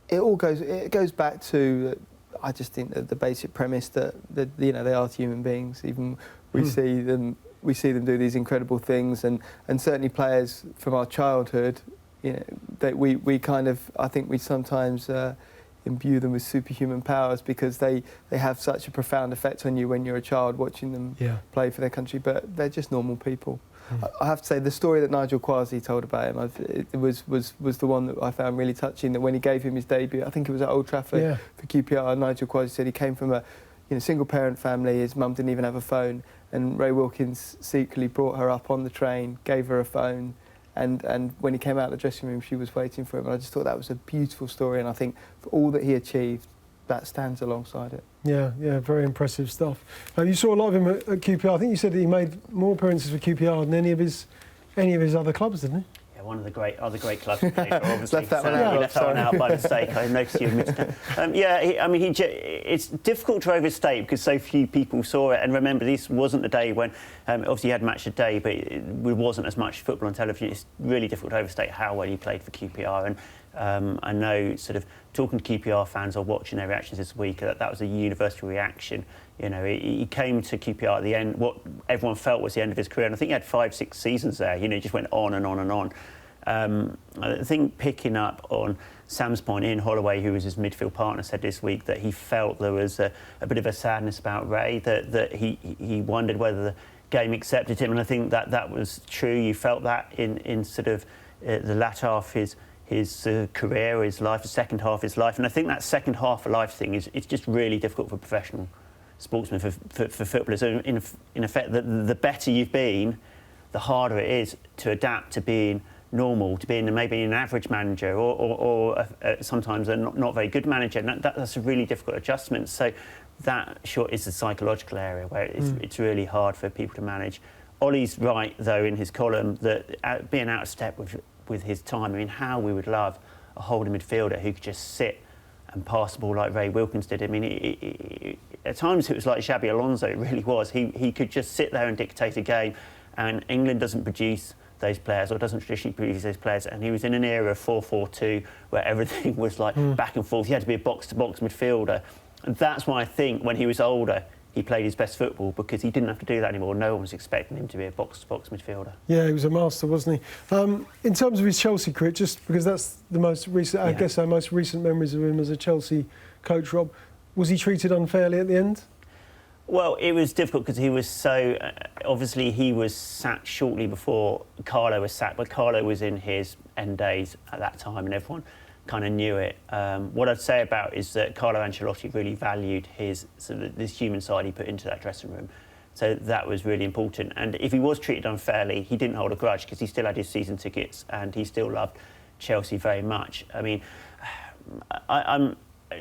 it goes back to. I just think that the basic premise that they are human beings. Even we see them do these incredible things, and certainly players from our childhood, that we kind of, I think we sometimes imbue them with superhuman powers because they have such a profound effect on you when you're a child watching them play for their country. But they're just normal people. I have to say, the story that Nigel Quasi told about him, it was the one that I found really touching. That when he gave him his debut, I think it was at Old Trafford for QPR, Nigel Quasi said he came from a single-parent family. His mum didn't even have a phone, and Ray Wilkins secretly brought her up on the train, gave her a phone, and when he came out of the dressing room, she was waiting for him. And I just thought that was a beautiful story, and I think for all that he achieved, that stands alongside it. Yeah, very impressive stuff. You saw a lot of him at QPR. I think you said that he made more appearances for QPR than any of his other clubs, didn't he? Yeah, one of the other great clubs he played for, obviously. Left that one out by mistake. I noticed you missed it. It's difficult to overstate because so few people saw it. And remember, this wasn't the day when, obviously, you had Match of the Day, but it wasn't as much football on television. It's really difficult to overstate how well he played for QPR. And I know, sort of talking to QPR fans or watching their reactions this week, that was a universal reaction. He came to QPR at the end, what everyone felt was the end of his career, and I think he had 5-6 seasons there. He just went on and on and on. I think picking up on Sam's point, Ian Holloway, who was his midfield partner, said this week that he felt there was a bit of a sadness about Ray, that he wondered whether the game accepted him, and I think that was true. You felt that in sort of the latter half of his career, his life, the second half of his life, and I think that second half of life thing it's just really difficult for professional sportsmen, for footballers. So in effect, the better you've been, the harder it is to adapt to being normal, to being maybe an average manager or sometimes a not very good manager. And that's a really difficult adjustment. So that sure is the psychological area where it's really hard for people to manage. Ollie's right, though, in his column that being out of step with his time. I mean, how we would love a holding midfielder who could just sit and pass the ball like Ray Wilkins did. I mean, at times it was like Xabi Alonso, it really was. He could just sit there and dictate a game, and England doesn't produce those players, or doesn't traditionally produce those players, and he was in an era of 4-4-2 where everything was like back and forth. He had to be a box-to-box midfielder, and that's why I think when he was older he played his best football, because he didn't have to do that anymore. No one was expecting him to be a box-to-box midfielder. Yeah, he was a master, wasn't he? In terms of his Chelsea career, just because that's the most recent, I guess our most recent memories of him as a Chelsea coach, Rob, was he treated unfairly at the end? Well, it was difficult because he was so... obviously, he was sacked shortly before Carlo was sacked, but Carlo was in his end days at that time, and everyone kind of knew it. What I'd say about is that Carlo Ancelotti really valued this human side he put into that dressing room. So that was really important. And if he was treated unfairly, he didn't hold a grudge, because he still had his season tickets and he still loved Chelsea very much. I mean,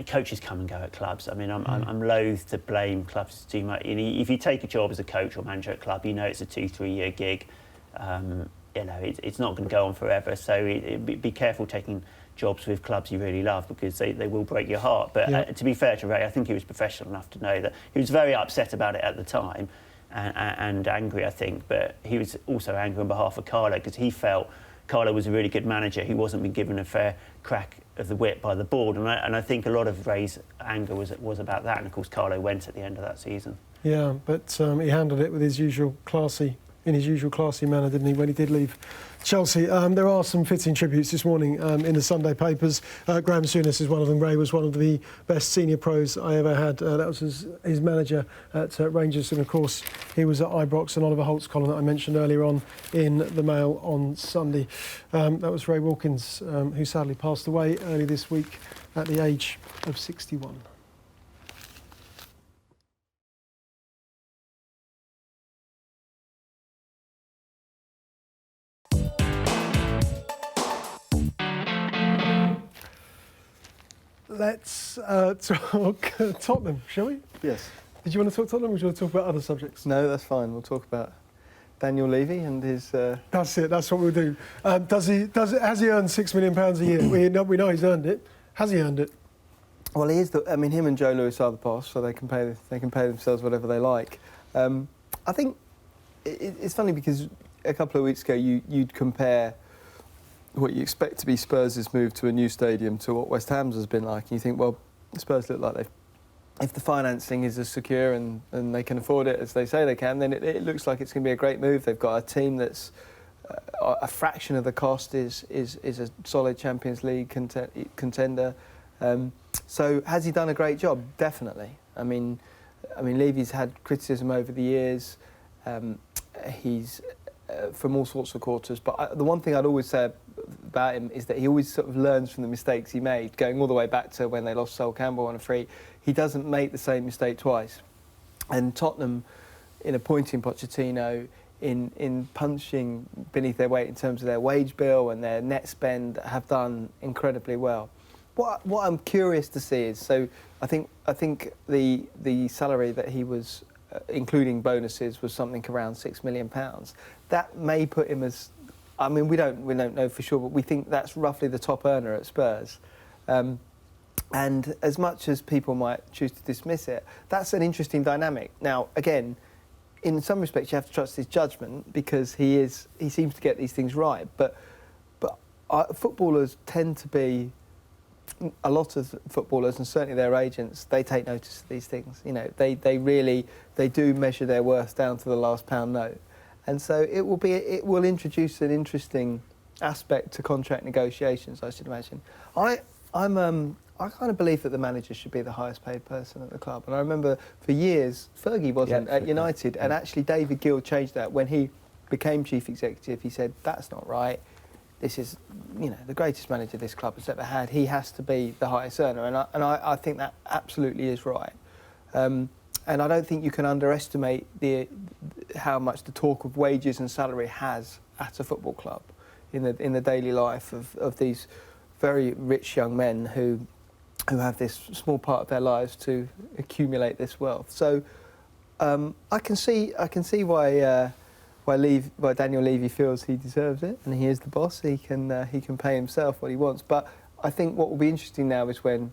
coaches come and go at clubs. I mean, I'm loath to blame clubs too much. If you take a job as a coach or manager at a club, you know it's a 2-3 year gig. It's not going to go on forever. So be careful taking jobs with clubs you really love, because they will break your heart. But to be fair to Ray, I think he was professional enough to know that he was very upset about it at the time and angry, I think. But he was also angry on behalf of Carlo, because he felt Carlo was a really good manager. He wasn't being given a fair crack of the whip by the board, and I think a lot of Ray's anger was about that. And of course, Carlo went at the end of that season. Yeah, but he handled it with his usual classy manner, didn't he, when he did leave Chelsea? There are some fitting tributes this morning in the Sunday papers. Graham Souness is one of them. Ray was one of the best senior pros I ever had. That was his manager at Rangers, and of course he was at Ibrox. And Oliver Holt's column that I mentioned earlier on in the Mail on Sunday. That was Ray Wilkins, who sadly passed away early this week at the age of 61. Let's talk Tottenham, shall we? Yes. Did you want to talk Tottenham, or do you want to talk about other subjects? No, that's fine. We'll talk about Daniel Levy and his... That's it. That's what we'll do. Has he earned £6 million a year? We know he's earned it. Has he earned it? Well, he is. Him and Joe Lewis are the boss, so they can pay themselves whatever they like. I think it's funny because a couple of weeks ago you'd compare what you expect to be Spurs' move to a new stadium to what West Ham's has been like, and you think, well, Spurs look like if the financing is as secure and they can afford it as they say they can, then it looks like it's going to be a great move. They've got a team that's a fraction of the cost is a solid Champions League contender. So has he done a great job? Definitely. I mean, Levy's had criticism over the years. He's from all sorts of quarters, but the one thing I'd always say about him is that he always sort of learns from the mistakes he made, going all the way back to when they lost Sol Campbell on a free. He doesn't make the same mistake twice. And Tottenham, in appointing Pochettino, in punching beneath their weight in terms of their wage bill and their net spend, have done incredibly well. What I'm curious to see is, so I think the salary that he was, including bonuses, was something around £6 million. That may put him as, I mean, we don't know for sure, but we think that's roughly the top earner at Spurs. And as much as people might choose to dismiss it, that's an interesting dynamic. Now, again, in some respects, you have to trust his judgment, because he seems to get these things right. But footballers tend to be, a lot of footballers, and certainly their agents, they take notice of these things. You know, they do measure their worth down to the last pound note. And so it will introduce an interesting aspect to contract negotiations, I should imagine. I kind of believe that the manager should be the highest paid person at the club. And I remember for years, Fergie wasn't at United, and actually David Gill changed that when he became chief executive. He said, that's not right. This is, the greatest manager this club has ever had. He has to be the highest earner. And I think that absolutely is right. And I don't think you can underestimate how much the talk of wages and salary has at a football club in the daily life of these very rich young men who have this small part of their lives to accumulate this wealth. So I can see why Daniel Levy feels he deserves it, and he is the boss. He can pay himself what he wants. But I think what will be interesting now is when,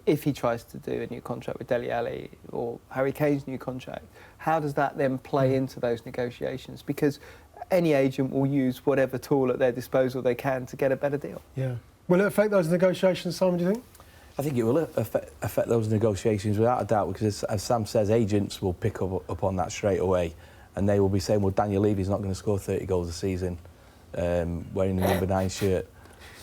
if he tries to do a new contract with Dele Alli or Harry Kane's new contract, how does that then play into those negotiations? Because any agent will use whatever tool at their disposal they can to get a better deal. Yeah. Will it affect those negotiations, Simon, do you think? I think it will affect those negotiations without a doubt, because as Sam says, agents will pick up on that straight away, and they will be saying, well, Daniel Levy's not going to score 30 goals a season wearing the number 9 shirt.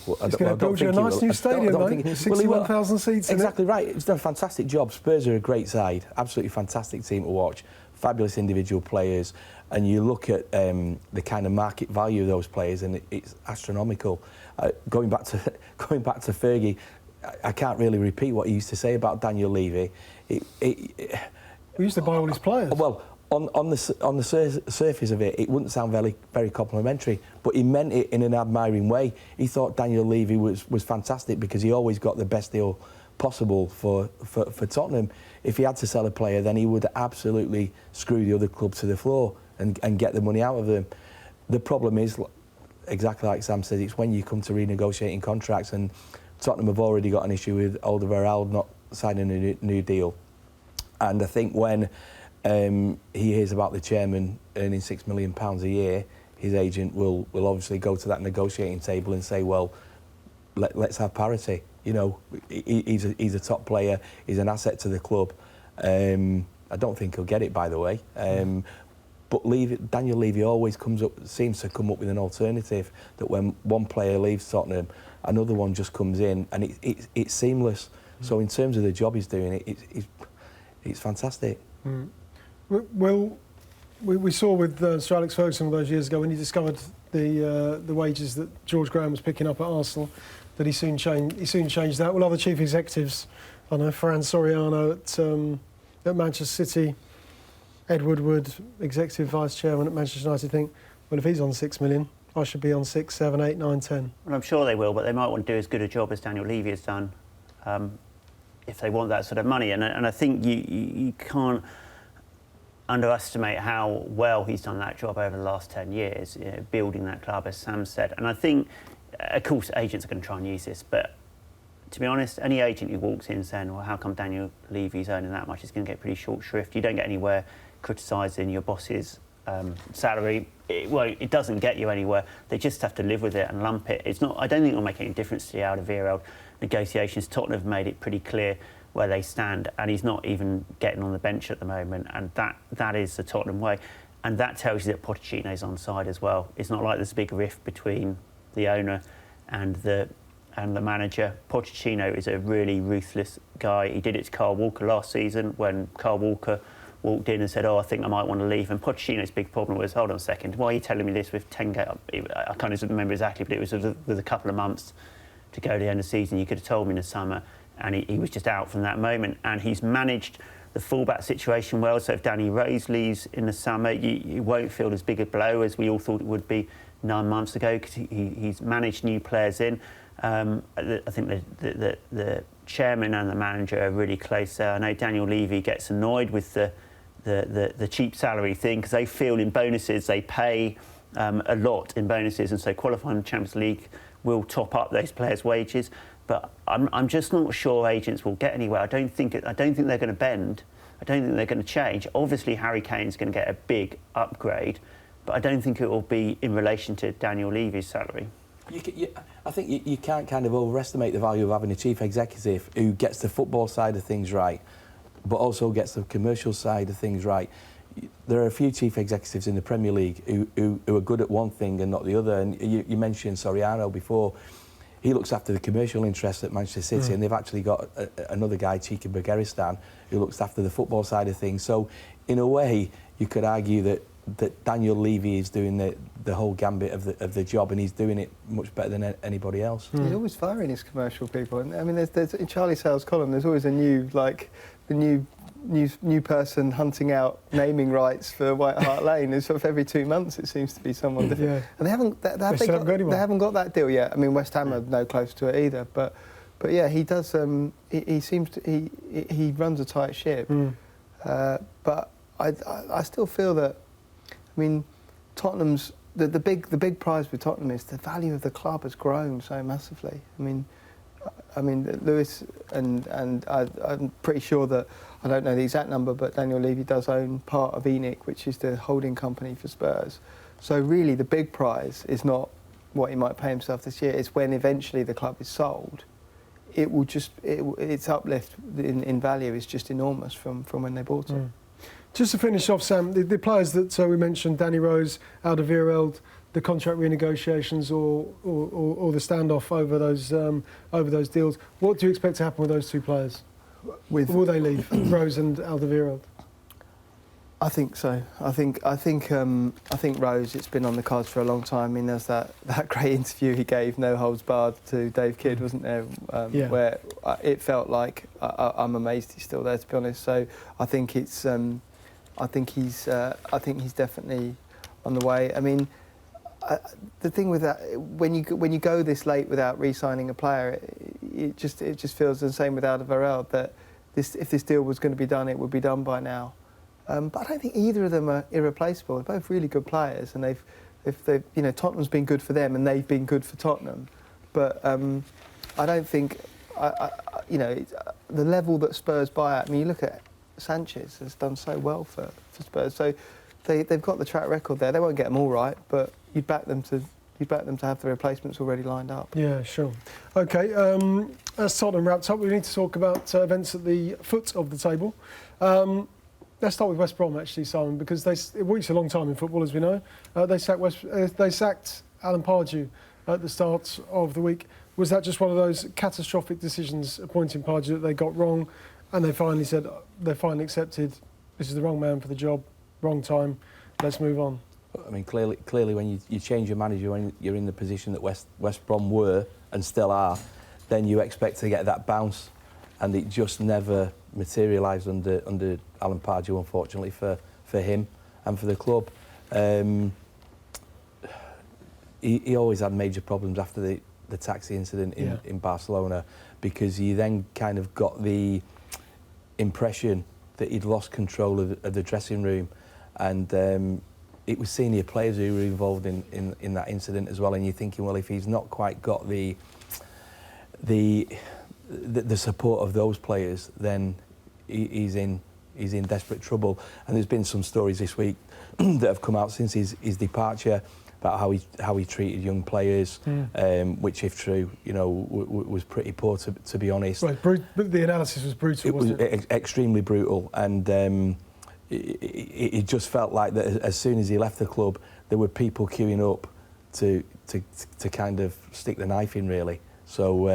Well, he's going to build you a nice new stadium, though. 61,000 seats in it. Exactly right. He's done a fantastic job. Spurs are a great side, absolutely fantastic team to watch, fabulous individual players, and you look at the kind of market value of those players, and it's astronomical. Going back to Fergie, I can't really repeat what he used to say about Daniel Levy. We used to buy all his players. Well, on the surface of it, it wouldn't sound very, very complimentary, but he meant it in an admiring way. He thought Daniel Levy was fantastic because he always got the best deal possible for Tottenham. If he had to sell a player, then he would absolutely screw the other club to the floor and get the money out of them. The problem is, exactly like Sam said, it's when you come to renegotiating contracts, and Tottenham have already got an issue with Alderweireld not signing a new deal. And I think when he hears about the chairman earning £6 million a year, his agent will obviously go to that negotiating table and say, well, let's have parity. He's a top player, he's an asset to the club. I don't think he'll get it, by the way. But Daniel Levy always seems to come up with an alternative, that when one player leaves Tottenham, another one just comes in, and it's seamless. So in terms of the job he's doing, it's fantastic. Well, we saw with Sir Alex Ferguson all those years ago, when he discovered the wages that George Graham was picking up at Arsenal, that he soon changed that. Well, other chief executives, I know Ferran Soriano at Manchester City, Ed Woodward, executive vice chairman at Manchester United, think, well, if he's on 6 million, I should be on 6, 7, 8, 9, 10. Well, I'm sure they will, but they might want to do as good a job as Daniel Levy has done if they want that sort of money. And I think you can't underestimate how well he's done that job over the last 10 years, building that club, as Sam said. And I think, of course, agents are going to try and use this, but to be honest, any agent who walks in saying, well, how come Daniel Levy's earning that much, is going to get pretty short shrift. You don't get anywhere criticising your boss's salary. It doesn't get you anywhere. They just have to live with it and lump it. I don't think it'll make any difference to the Alderweireld negotiations. Tottenham have made it pretty clear where they stand, and he's not even getting on the bench at the moment, and that is the Tottenham way. And that tells you that Pochettino's on side as well. It's not like there's a big rift between the owner and the manager. Pochettino is a really ruthless guy. He did it to Carl Walker last season when Carl Walker walked in and said, I think I might want to leave. And Pochettino's big problem was, hold on a second, why are you telling me this with 10 games? I can't even remember exactly, but it was with a couple of months to go to the end of the season. You could have told me in the summer. And he was just out from that moment. And he's managed the fullback situation well. So if Danny Rose leaves in the summer, you won't feel as big a blow as we all thought it would be 9 months ago, because he's managed new players in. I think the chairman and the manager are really close there. I know Daniel Levy gets annoyed with the cheap salary thing, because they feel in bonuses they pay a lot in bonuses, and so qualifying the Champions League will top up those players' wages. But I'm just not sure agents will get anywhere. I don't think they're going to bend. I don't think they're going to change. Obviously, Harry Kane's going to get a big upgrade, but I don't think it will be in relation to Daniel Levy's salary. I think you can't kind of overestimate the value of having a chief executive who gets the football side of things right, but also gets the commercial side of things right. There are a few chief executives in the Premier League who are good at one thing and not the other. And you mentioned Soriano before. he looks after the commercial interests at Manchester City, and they've actually got another guy, Chika Bergeristan, who looks after the football side of things. So, in a way, you could argue that Daniel Levy is doing the whole gambit of the job, and he's doing it much better than anybody else. He's always firing his commercial people. And I mean, there's in Charlie Sale's column, there's always a new person hunting out naming rights for White Hart Lane. It's sort of every 2 months it seems to be someone different. Yeah. And they haven't got that deal yet. I mean, West Ham are no close to it either. But yeah, he does. He seems to he runs a tight ship. But I still feel that. I mean, Tottenham's the big prize with Tottenham is the value of the club has grown so massively. I mean, Lewis and I'm pretty sure that, I don't know the exact number, but Daniel Levy does own part of ENIC, which is the holding company for Spurs. So really, the big prize is not what he might pay himself this year. It's when eventually the club is sold. It will just its uplift in value is just enormous from when they bought it. Just to finish off, Sam, the players that we mentioned, Danny Rose, Alderweireld, the contract renegotiations or the standoff over those deals. What do you expect to happen with those two players? Will they leave, Rose and Alderweireld? I think so. I think Rose. It's been on the cards for a long time. I mean, there's that great interview he gave, No Holds Barred, to Dave Kidd, wasn't there? Where it felt like I'm amazed he's still there, to be honest. So I think it's. I think he's definitely on the way. I mean, the thing with that, when you go this late without re-signing a player, it just feels the same with Alderweireld, that if this deal was going to be done, it would be done by now. But I don't think either of them are irreplaceable. They're both really good players, and they've Tottenham's been good for them, and they've been good for Tottenham. But I don't think the level that Spurs buy at. I mean, you look at Sanchez has done so well for Spurs, so they've got the track record there. They won't get them all right, but you'd back them to have the replacements already lined up. Yeah, sure. Okay, as Tottenham wrapped up, we need to talk about events at the foot of the table. Let's start with West Brom, actually, Simon, because it waits a long time in football, as we know. They sacked Alan Pardew at the start of the week. Was that just one of those catastrophic decisions appointing Pardew that they got wrong, and they finally accepted this is the wrong man for the job, wrong time, let's move on? I mean, clearly, when you change your manager, when you're in the position that West Brom were and still are, then you expect to get that bounce, and it just never materialised under Alan Pardew, unfortunately for him and for the club. He always had major problems after the taxi incident in Barcelona, because he then kind of got the impression that he'd lost control of the dressing room, and it was senior players who were involved in that incident as well, and you're thinking, well, if he's not quite got the support of those players, then he's in desperate trouble. And there's been some stories this week that have come out since his departure about how he treated young players, which, if true, was pretty poor, to be honest. Right, but the analysis was brutal, wasn't it? Extremely brutal, and it just felt like that as soon as he left the club, there were people queuing up to kind of stick the knife in, really. So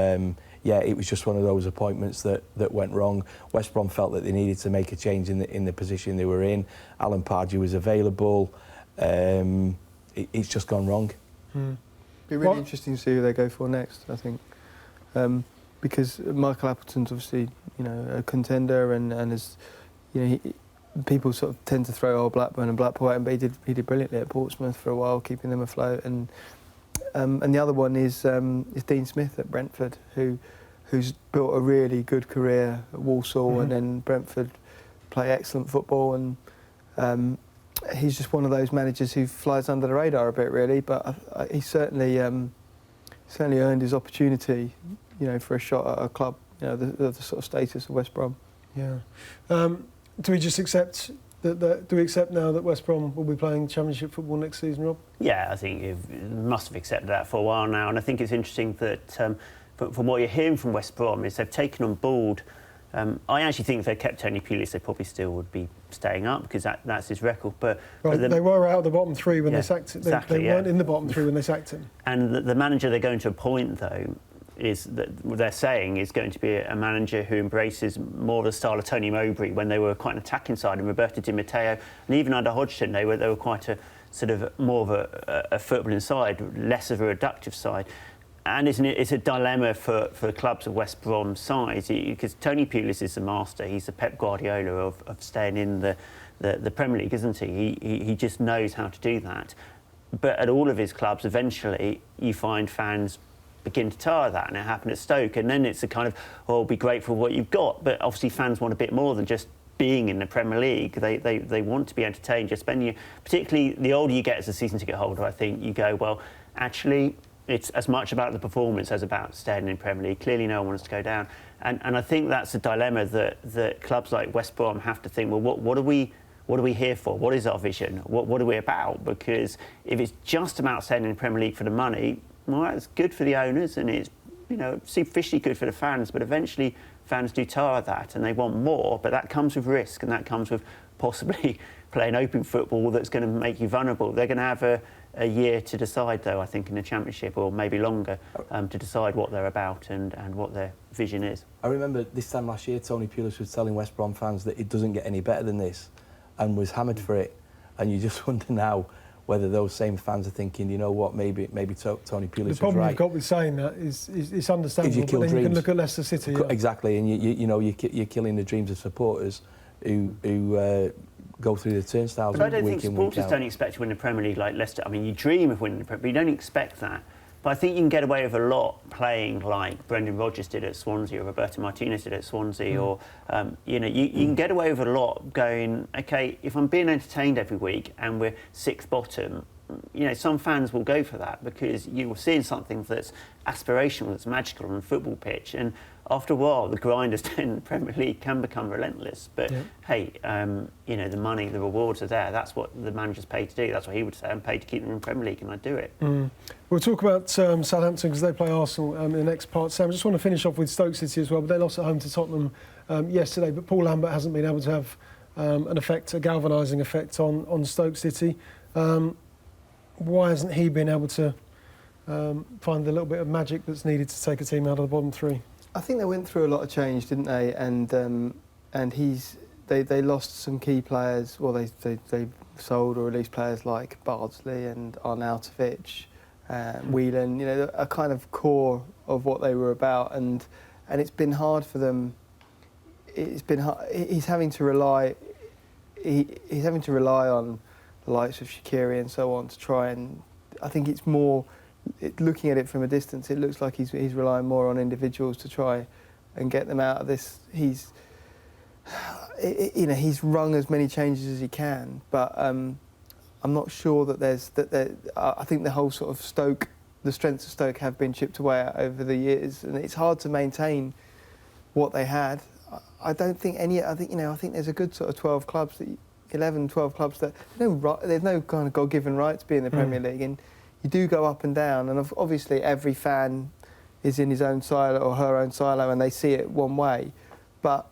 it was just one of those appointments that went wrong. West Brom felt that they needed to make a change in the position they were in. Alan Pardew was available. It's just gone wrong. Be really interesting to see who they go for next, I think, because Michael Appleton's obviously a contender, and as people sort of tend to throw Blackburn and Blackpool at him, but he did brilliantly at Portsmouth for a while, keeping them afloat. And the other one is Dean Smith at Brentford, who's built a really good career at Walsall, and then Brentford play excellent football, and he's just one of those managers who flies under the radar a bit, really. But he certainly earned his opportunity, for a shot at a club, the sort of status of West Brom. Yeah. Do we just accept that? Do we accept now that West Brom will be playing Championship football next season, Rob? Yeah, I think you must have accepted that for a while now, and I think it's interesting that from what you're hearing from West Brom is they've taken on board. I actually think if they kept Tony Pulis, they probably still would be staying up, because that's his record. But they were out of the bottom three when they sacked him. They weren't in the bottom three when they sacked him. And the manager they're going to appoint, though, is that what they're saying is going to be a manager who embraces more of the style of Tony Mowbray when they were quite an attacking side, and Roberto Di Matteo, and even under Hodgson they were quite a sort of more of a footballing side, less of a reductive side. And it's a dilemma for clubs of West Brom's size, because Tony Pulis is the master. He's the Pep Guardiola of staying in the Premier League, isn't he? He just knows how to do that. But at all of his clubs, eventually you find fans begin to tire that, and it happened at Stoke. And then it's a kind of, oh, be grateful for what you've got. But obviously fans want a bit more than just being in the Premier League. They want to be entertained. Just spending, particularly the older you get as a season ticket holder, I think you go, well, actually, it's as much about the performance as about staying in the Premier League. Clearly no one wants to go down. And I think that's a dilemma that clubs like West Brom have to think, well, what are we here for? What is our vision? What are we about? Because if it's just about staying in the Premier League for the money, well, that's good for the owners and it's, superficially good for the fans, but eventually fans do tire of that and they want more, but that comes with risk and that comes with possibly playing open football that's going to make you vulnerable. They're going to have a year to decide, though, I think, in the Championship, or maybe longer, to decide what they're about and what their vision is. I remember this time last year, Tony Pulis was telling West Brom fans that it doesn't get any better than this, and was hammered for it. And you just wonder now whether those same fans are thinking, you know what, maybe Tony Pulis was right. The problem you've got with saying that is it's understandable, but then you can look at Leicester City. Yeah. Exactly, and you're killing the dreams of supporters who go through the turnstiles. But I don't think supporters don't expect to win the Premier League like Leicester. I mean, you dream of winning the Premier League, but you don't expect that. But I think you can get away with a lot playing like Brendan Rodgers did at Swansea, or Roberto Martinez did at Swansea, or you can get away with a lot going, okay, if I'm being entertained every week and we're sixth bottom, some fans will go for that because you're seeing something that's aspirational, that's magical on the football pitch. And after a while, the grind of staying in the Premier League can become relentless. But hey, the money, the rewards are there. That's what the manager's paid to do. That's what he would say. I'm paid to keep them in the Premier League, and I do it. We'll talk about Southampton because they play Arsenal in the next part. Sam, I just want to finish off with Stoke City as well. But they lost at home to Tottenham yesterday. But Paul Lambert hasn't been able to have a galvanising effect on Stoke City. Why hasn't he been able to find the little bit of magic that's needed to take a team out of the bottom three? I think they went through a lot of change, didn't they? And they lost some key players. Well, they sold or released players like Bardsley and Arnautovic, Whelan. A kind of core of what they were about, and it's been hard for them. It's been hard. He's having to rely on the likes of Shaqiri and so on to try and. I think it's more. Looking at it from a distance, it looks like he's relying more on individuals to try and get them out of this. He's rung as many changes as he can, but I'm not sure that I think the whole sort of the strengths of Stoke have been chipped away at over the years, and it's hard to maintain what they had. I don't think any. I think there's a good sort of 12 clubs, 11, 12 clubs that there's no kind of God-given right to be in the Premier League, and you do go up and down, and obviously every fan is in his own silo or her own silo and they see it one way. But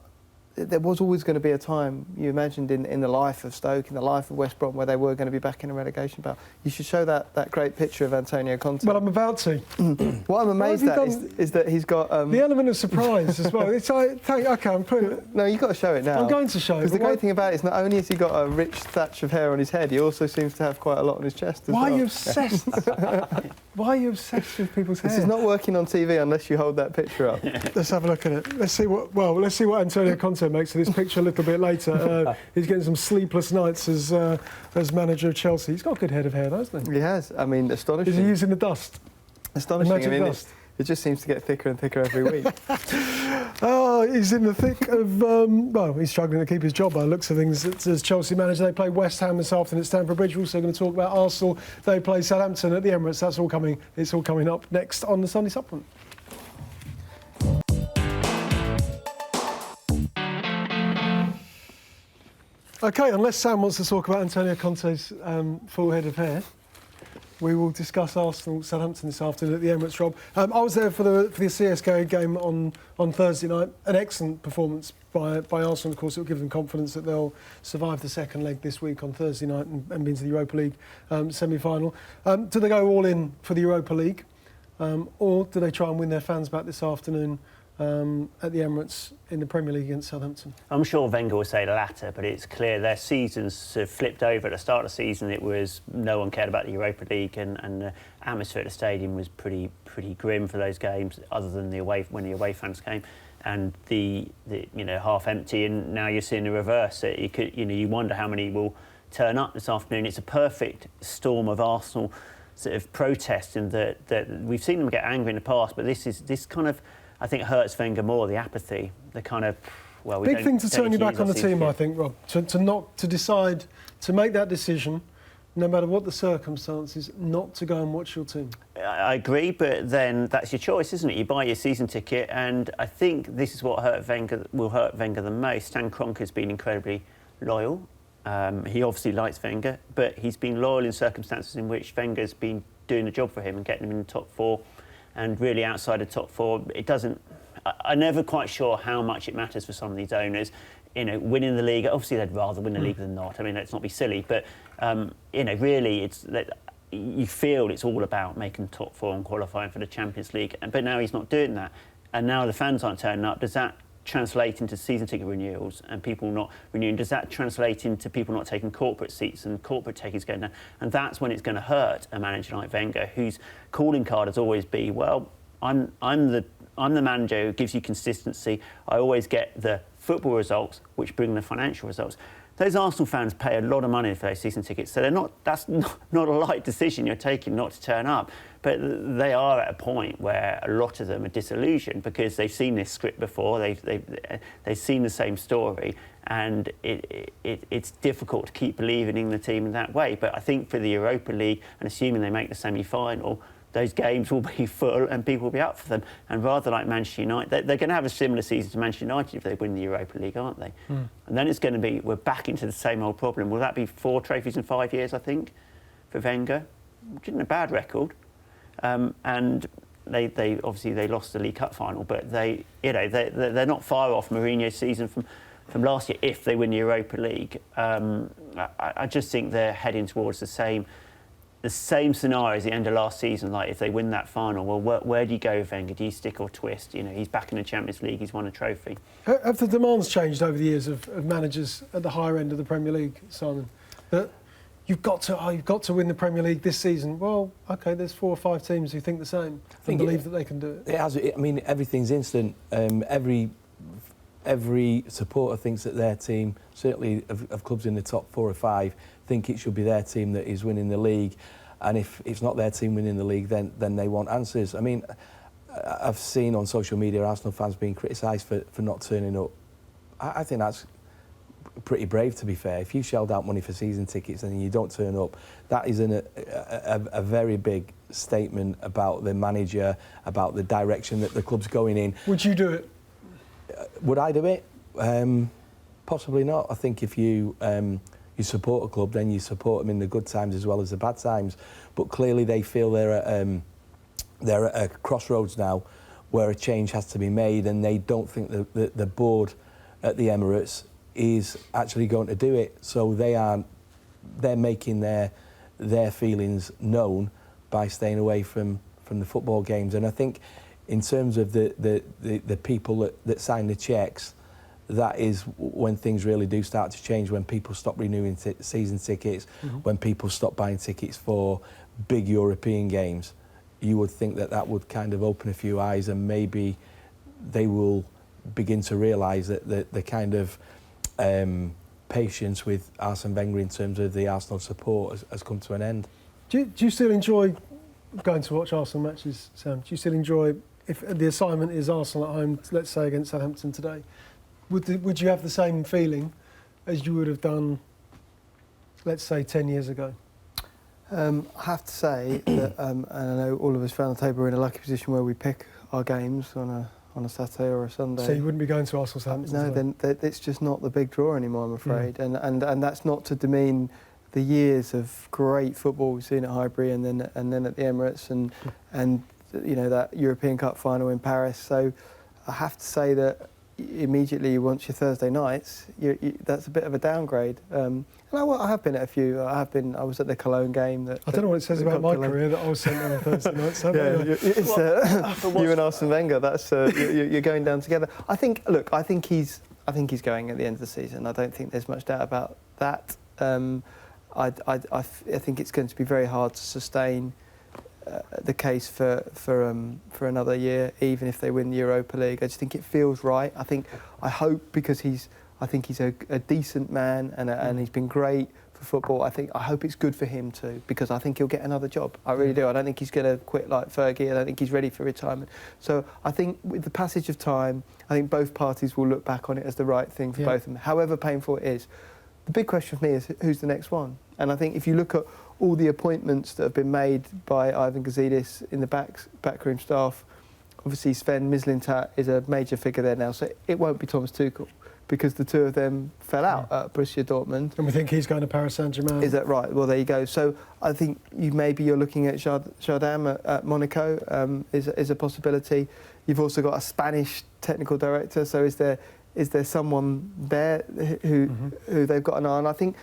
there was always going to be a time, you imagined, in the life of Stoke, in the life of West Brom, where they were going to be back in a relegation battle. You should show that great picture of Antonio Conte. Well, I'm about to. What I'm amazed at is that he's got... the element of surprise as well. It's like, okay, I'm putting it... No, you've got to show it now. I'm going to show it. Because the great thing about it is not only has he got a rich thatch of hair on his head, he also seems to have quite a lot on his chest as well. Why are you obsessed? Why are you obsessed with people's hair? This is not working on TV unless you hold that picture up. Let's have a look at it. Let's see what Antonio Conte makes of this picture a little bit later. He's getting some sleepless nights as manager of Chelsea. He's got a good head of hair, hasn't he? He has. I mean, astonishing. Is he using the dust? Astonishing. The magic dust. It just seems to get thicker and thicker every week. He's in the thick of... he's struggling to keep his job by the looks of things. As Chelsea manager, they play West Ham this afternoon at Stamford Bridge. We're also going to talk about Arsenal. They play Southampton at the Emirates. That's all coming. It's all coming up next on the Sunday Supplement. OK, unless Sam wants to talk about Antonio Conte's full head of hair, we will discuss Arsenal Southampton this afternoon at the Emirates, Rob. I was there for the CSKA game on Thursday night. An excellent performance by Arsenal. Of course, it will give them confidence that they'll survive the second leg this week on Thursday night and be into the Europa League semi-final. Do they go all in for the Europa League? or do they try and win their fans back this afternoon at the Emirates in the Premier League against Southampton? I'm sure Wenger will say the latter, but it's clear their seasons have flipped over. At the start of the season, it was no one cared about the Europa League, and the atmosphere at the stadium was pretty grim for those games, other than when the away fans came, and the half empty. And now you're seeing the reverse. You wonder how many will turn up this afternoon. It's a perfect storm of Arsenal sort of protest, and that we've seen them get angry in the past, but this kind of, I think, hurts Wenger more. The apathy, the kind of, well, we big thing to turn you back on the team, I think, Rob, to decide to make that decision, no matter what the circumstances, not to go and watch your team. I agree, but then that's your choice, isn't it? You buy your season ticket, and I think this is what will hurt Wenger the most. Stan Kroenke's been incredibly loyal. He obviously likes Wenger, but he's been loyal in circumstances in which Wenger's been doing the job for him and getting him in the top four, and really outside the top four, it doesn't. I'm never quite sure how much it matters for some of these owners. Winning the league, obviously they'd rather win the league than not. I mean, let's not be silly, but really, it's that you feel it's all about making top four and qualifying for the Champions League. But now he's not doing that, and now the fans aren't turning up. Does that translate into season ticket renewals and people not renewing? Does that translate into people not taking corporate seats and corporate takings going down? And that's when it's going to hurt a manager like Wenger, whose calling card has always been, well, I'm the manager who gives you consistency. I always get the football results, which bring the financial results. Those Arsenal fans pay a lot of money for those season tickets, so that's not a light decision you're taking not to turn up. But they are at a point where a lot of them are disillusioned because they've seen this script before, they've seen the same story, and it's difficult to keep believing in the team in that way. But I think for the Europa League, and assuming they make the semi-final, those games will be full and people will be up for them. And rather like Manchester United, they're going to have a similar season to Manchester United if they win the Europa League, aren't they? And then it's going to be, we're back into the same old problem. Will that be 4 trophies in 5 years, I think, for Wenger? Which isn't a bad record. And they obviously lost the League Cup final, but they're not far off Mourinho's season from last year if they win the Europa League. I just think they're heading towards the same scenario as the end of last season. Like, if they win that final, well, where do you go with Wenger? Do you stick or twist? He's back in the Champions League, he's won a trophy. Have the demands changed over the years of managers at the higher end of the Premier League, Simon? That you've got to win the Premier League this season. Well, OK, there's 4 or 5 teams who think the same and believe that they can do it. It has. I mean, everything's instant. Every supporter thinks that their team, certainly of clubs in the top 4 or 5, think it should be their team that is winning the league, and if it's not their team winning the league, then they want answers. I mean, I've seen on social media Arsenal fans being criticised for not turning up. I think that's pretty brave, to be fair. If you shelled out money for season tickets and you don't turn up, that is a very big statement about the manager, about the direction that the club's going in. Would you do it? Would I do it? Possibly not. I think if you support a club, then you support them in the good times as well as the bad times. But clearly they feel they're at a crossroads now where a change has to be made, and they don't think that the board at the Emirates is actually going to do it. So they're making their feelings known by staying away from the football games. And I think in terms of the people that sign the cheques, that is when things really do start to change, when people stop renewing season tickets, when people stop buying tickets for big European games. You would think that would kind of open a few eyes, and maybe they will begin to realise that the kind of patience with Arsene Wenger in terms of the Arsenal support has come to an end. Do you still enjoy going to watch Arsenal matches, Sam? Do you still enjoy, if the assignment is Arsenal at home, let's say against Southampton today, would you have the same feeling as you would have done, let's say, 10 years ago? I have to say that, and I know all of us around the table are in a lucky position where we pick our games on a Saturday or a Sunday. So you wouldn't be going to Arsenal Southampton? No, then it's just not the big draw anymore, I'm afraid. And that's not to demean the years of great football we've seen at Highbury and then at the Emirates and that European Cup final in Paris. So I have to say that immediately you want your Thursday nights, that's a bit of a downgrade. And I have been at a few. I was at the Cologne game. I don't know what it says about my career that I was sent on Thursday nights. You and Arsene Wenger. That's you're going down together. I think he's going at the end of the season. I don't think there's much doubt about that. I think it's going to be very hard to sustain the case for another year, even if they win the Europa League. I just think it feels right. I hope because I think he's a decent man and he's been great for football. I hope it's good for him too, because I think he'll get another job. I really do. I don't think he's going to quit like Fergie. I don't think he's ready for retirement. So I think with the passage of time, I think both parties will look back on it as the right thing for both of them, however painful it is. The big question for me is who's the next one? And I think if you look at all the appointments that have been made by Ivan Gazidis in the backroom staff, obviously Sven Mislintat is a major figure there now, so it won't be Thomas Tuchel because the two of them fell out at Borussia Dortmund. And we think he's going to Paris Saint-Germain. Is that right? Well, there you go. So I think you're looking at Jardim at Monaco is a possibility. You've also got a Spanish technical director, so is there someone there who they've got an eye on? I think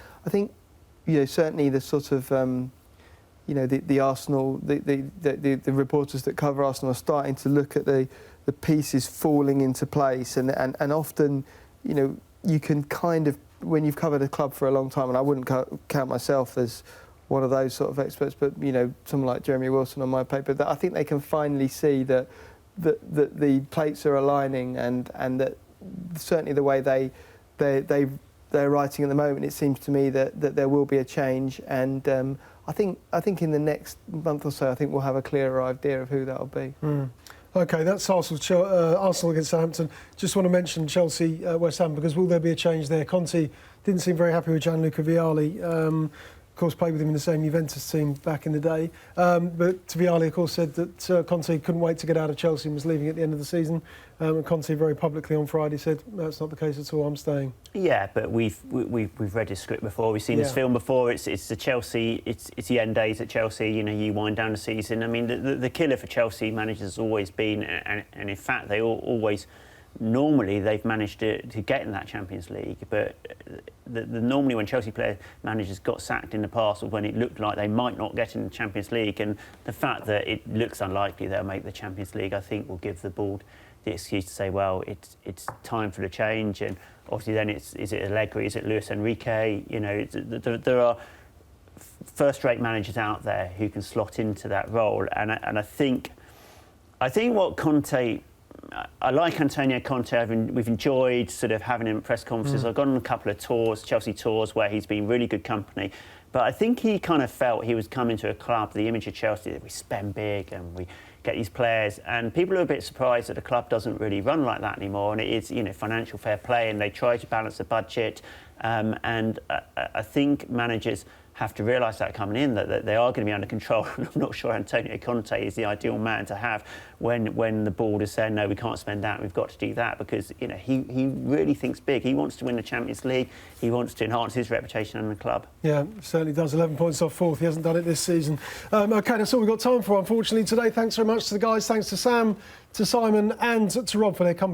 certainly the sort of the Arsenal the reporters that cover Arsenal are starting to look at the pieces falling into place and often you can kind of, when you've covered a club for a long time, and I wouldn't count myself as one of those sort of experts, but someone like Jeremy Wilson on my paper, that I think they can finally see that the plates are aligning and that certainly the way they're writing at the moment, it seems to me that there will be a change, and I think in the next month or so, I think we'll have a clearer idea of who that'll be. OK, that's Arsenal against Southampton. Just want to mention Chelsea, West Ham, because will there be a change there? Conte didn't seem very happy with Gianluca Vialli. Of course, played with him in the same Juventus team back in the day. But Vialli, of course, said that Conte couldn't wait to get out of Chelsea and was leaving at the end of the season. And Conte very publicly on Friday said, that's not the case at all, I'm staying. Yeah, but we've read his script before. We've seen this film before. It's the Chelsea. It's the end days at Chelsea. You wind down the season. I mean, the killer for Chelsea managers has always been, and in fact, they always. Normally, they've managed to get in that Champions League, but normally when Chelsea managers got sacked in the past, or when it looked like they might not get in the Champions League, and the fact that it looks unlikely they'll make the Champions League, I think will give the board the excuse to say, well, it's time for the change. And obviously, then is it Allegri, is it Luis Enrique? There are first-rate managers out there who can slot into that role, and I think what Conte. I like Antonio Conte. We've enjoyed sort of having him at press conferences. I've gone on a couple of tours, Chelsea tours, where he's been really good company. But I think he kind of felt he was coming to a club, the image of Chelsea, that we spend big and we get these players. And people are a bit surprised that the club doesn't really run like that anymore. And it is, financial fair play, and they try to balance the budget. And I think managers have to realise that coming in, that they are going to be under control. And I'm not sure Antonio Conte is the ideal man to have when the board is saying, no, we can't spend that, we've got to do that, because he really thinks big. He wants to win the Champions League. He wants to enhance his reputation in the club. Yeah, certainly does. 11 points off fourth. He hasn't done it this season. OK, that's all we've got time for, unfortunately, today. Thanks very much to the guys. Thanks to Sam, to Simon and to Rob for their company.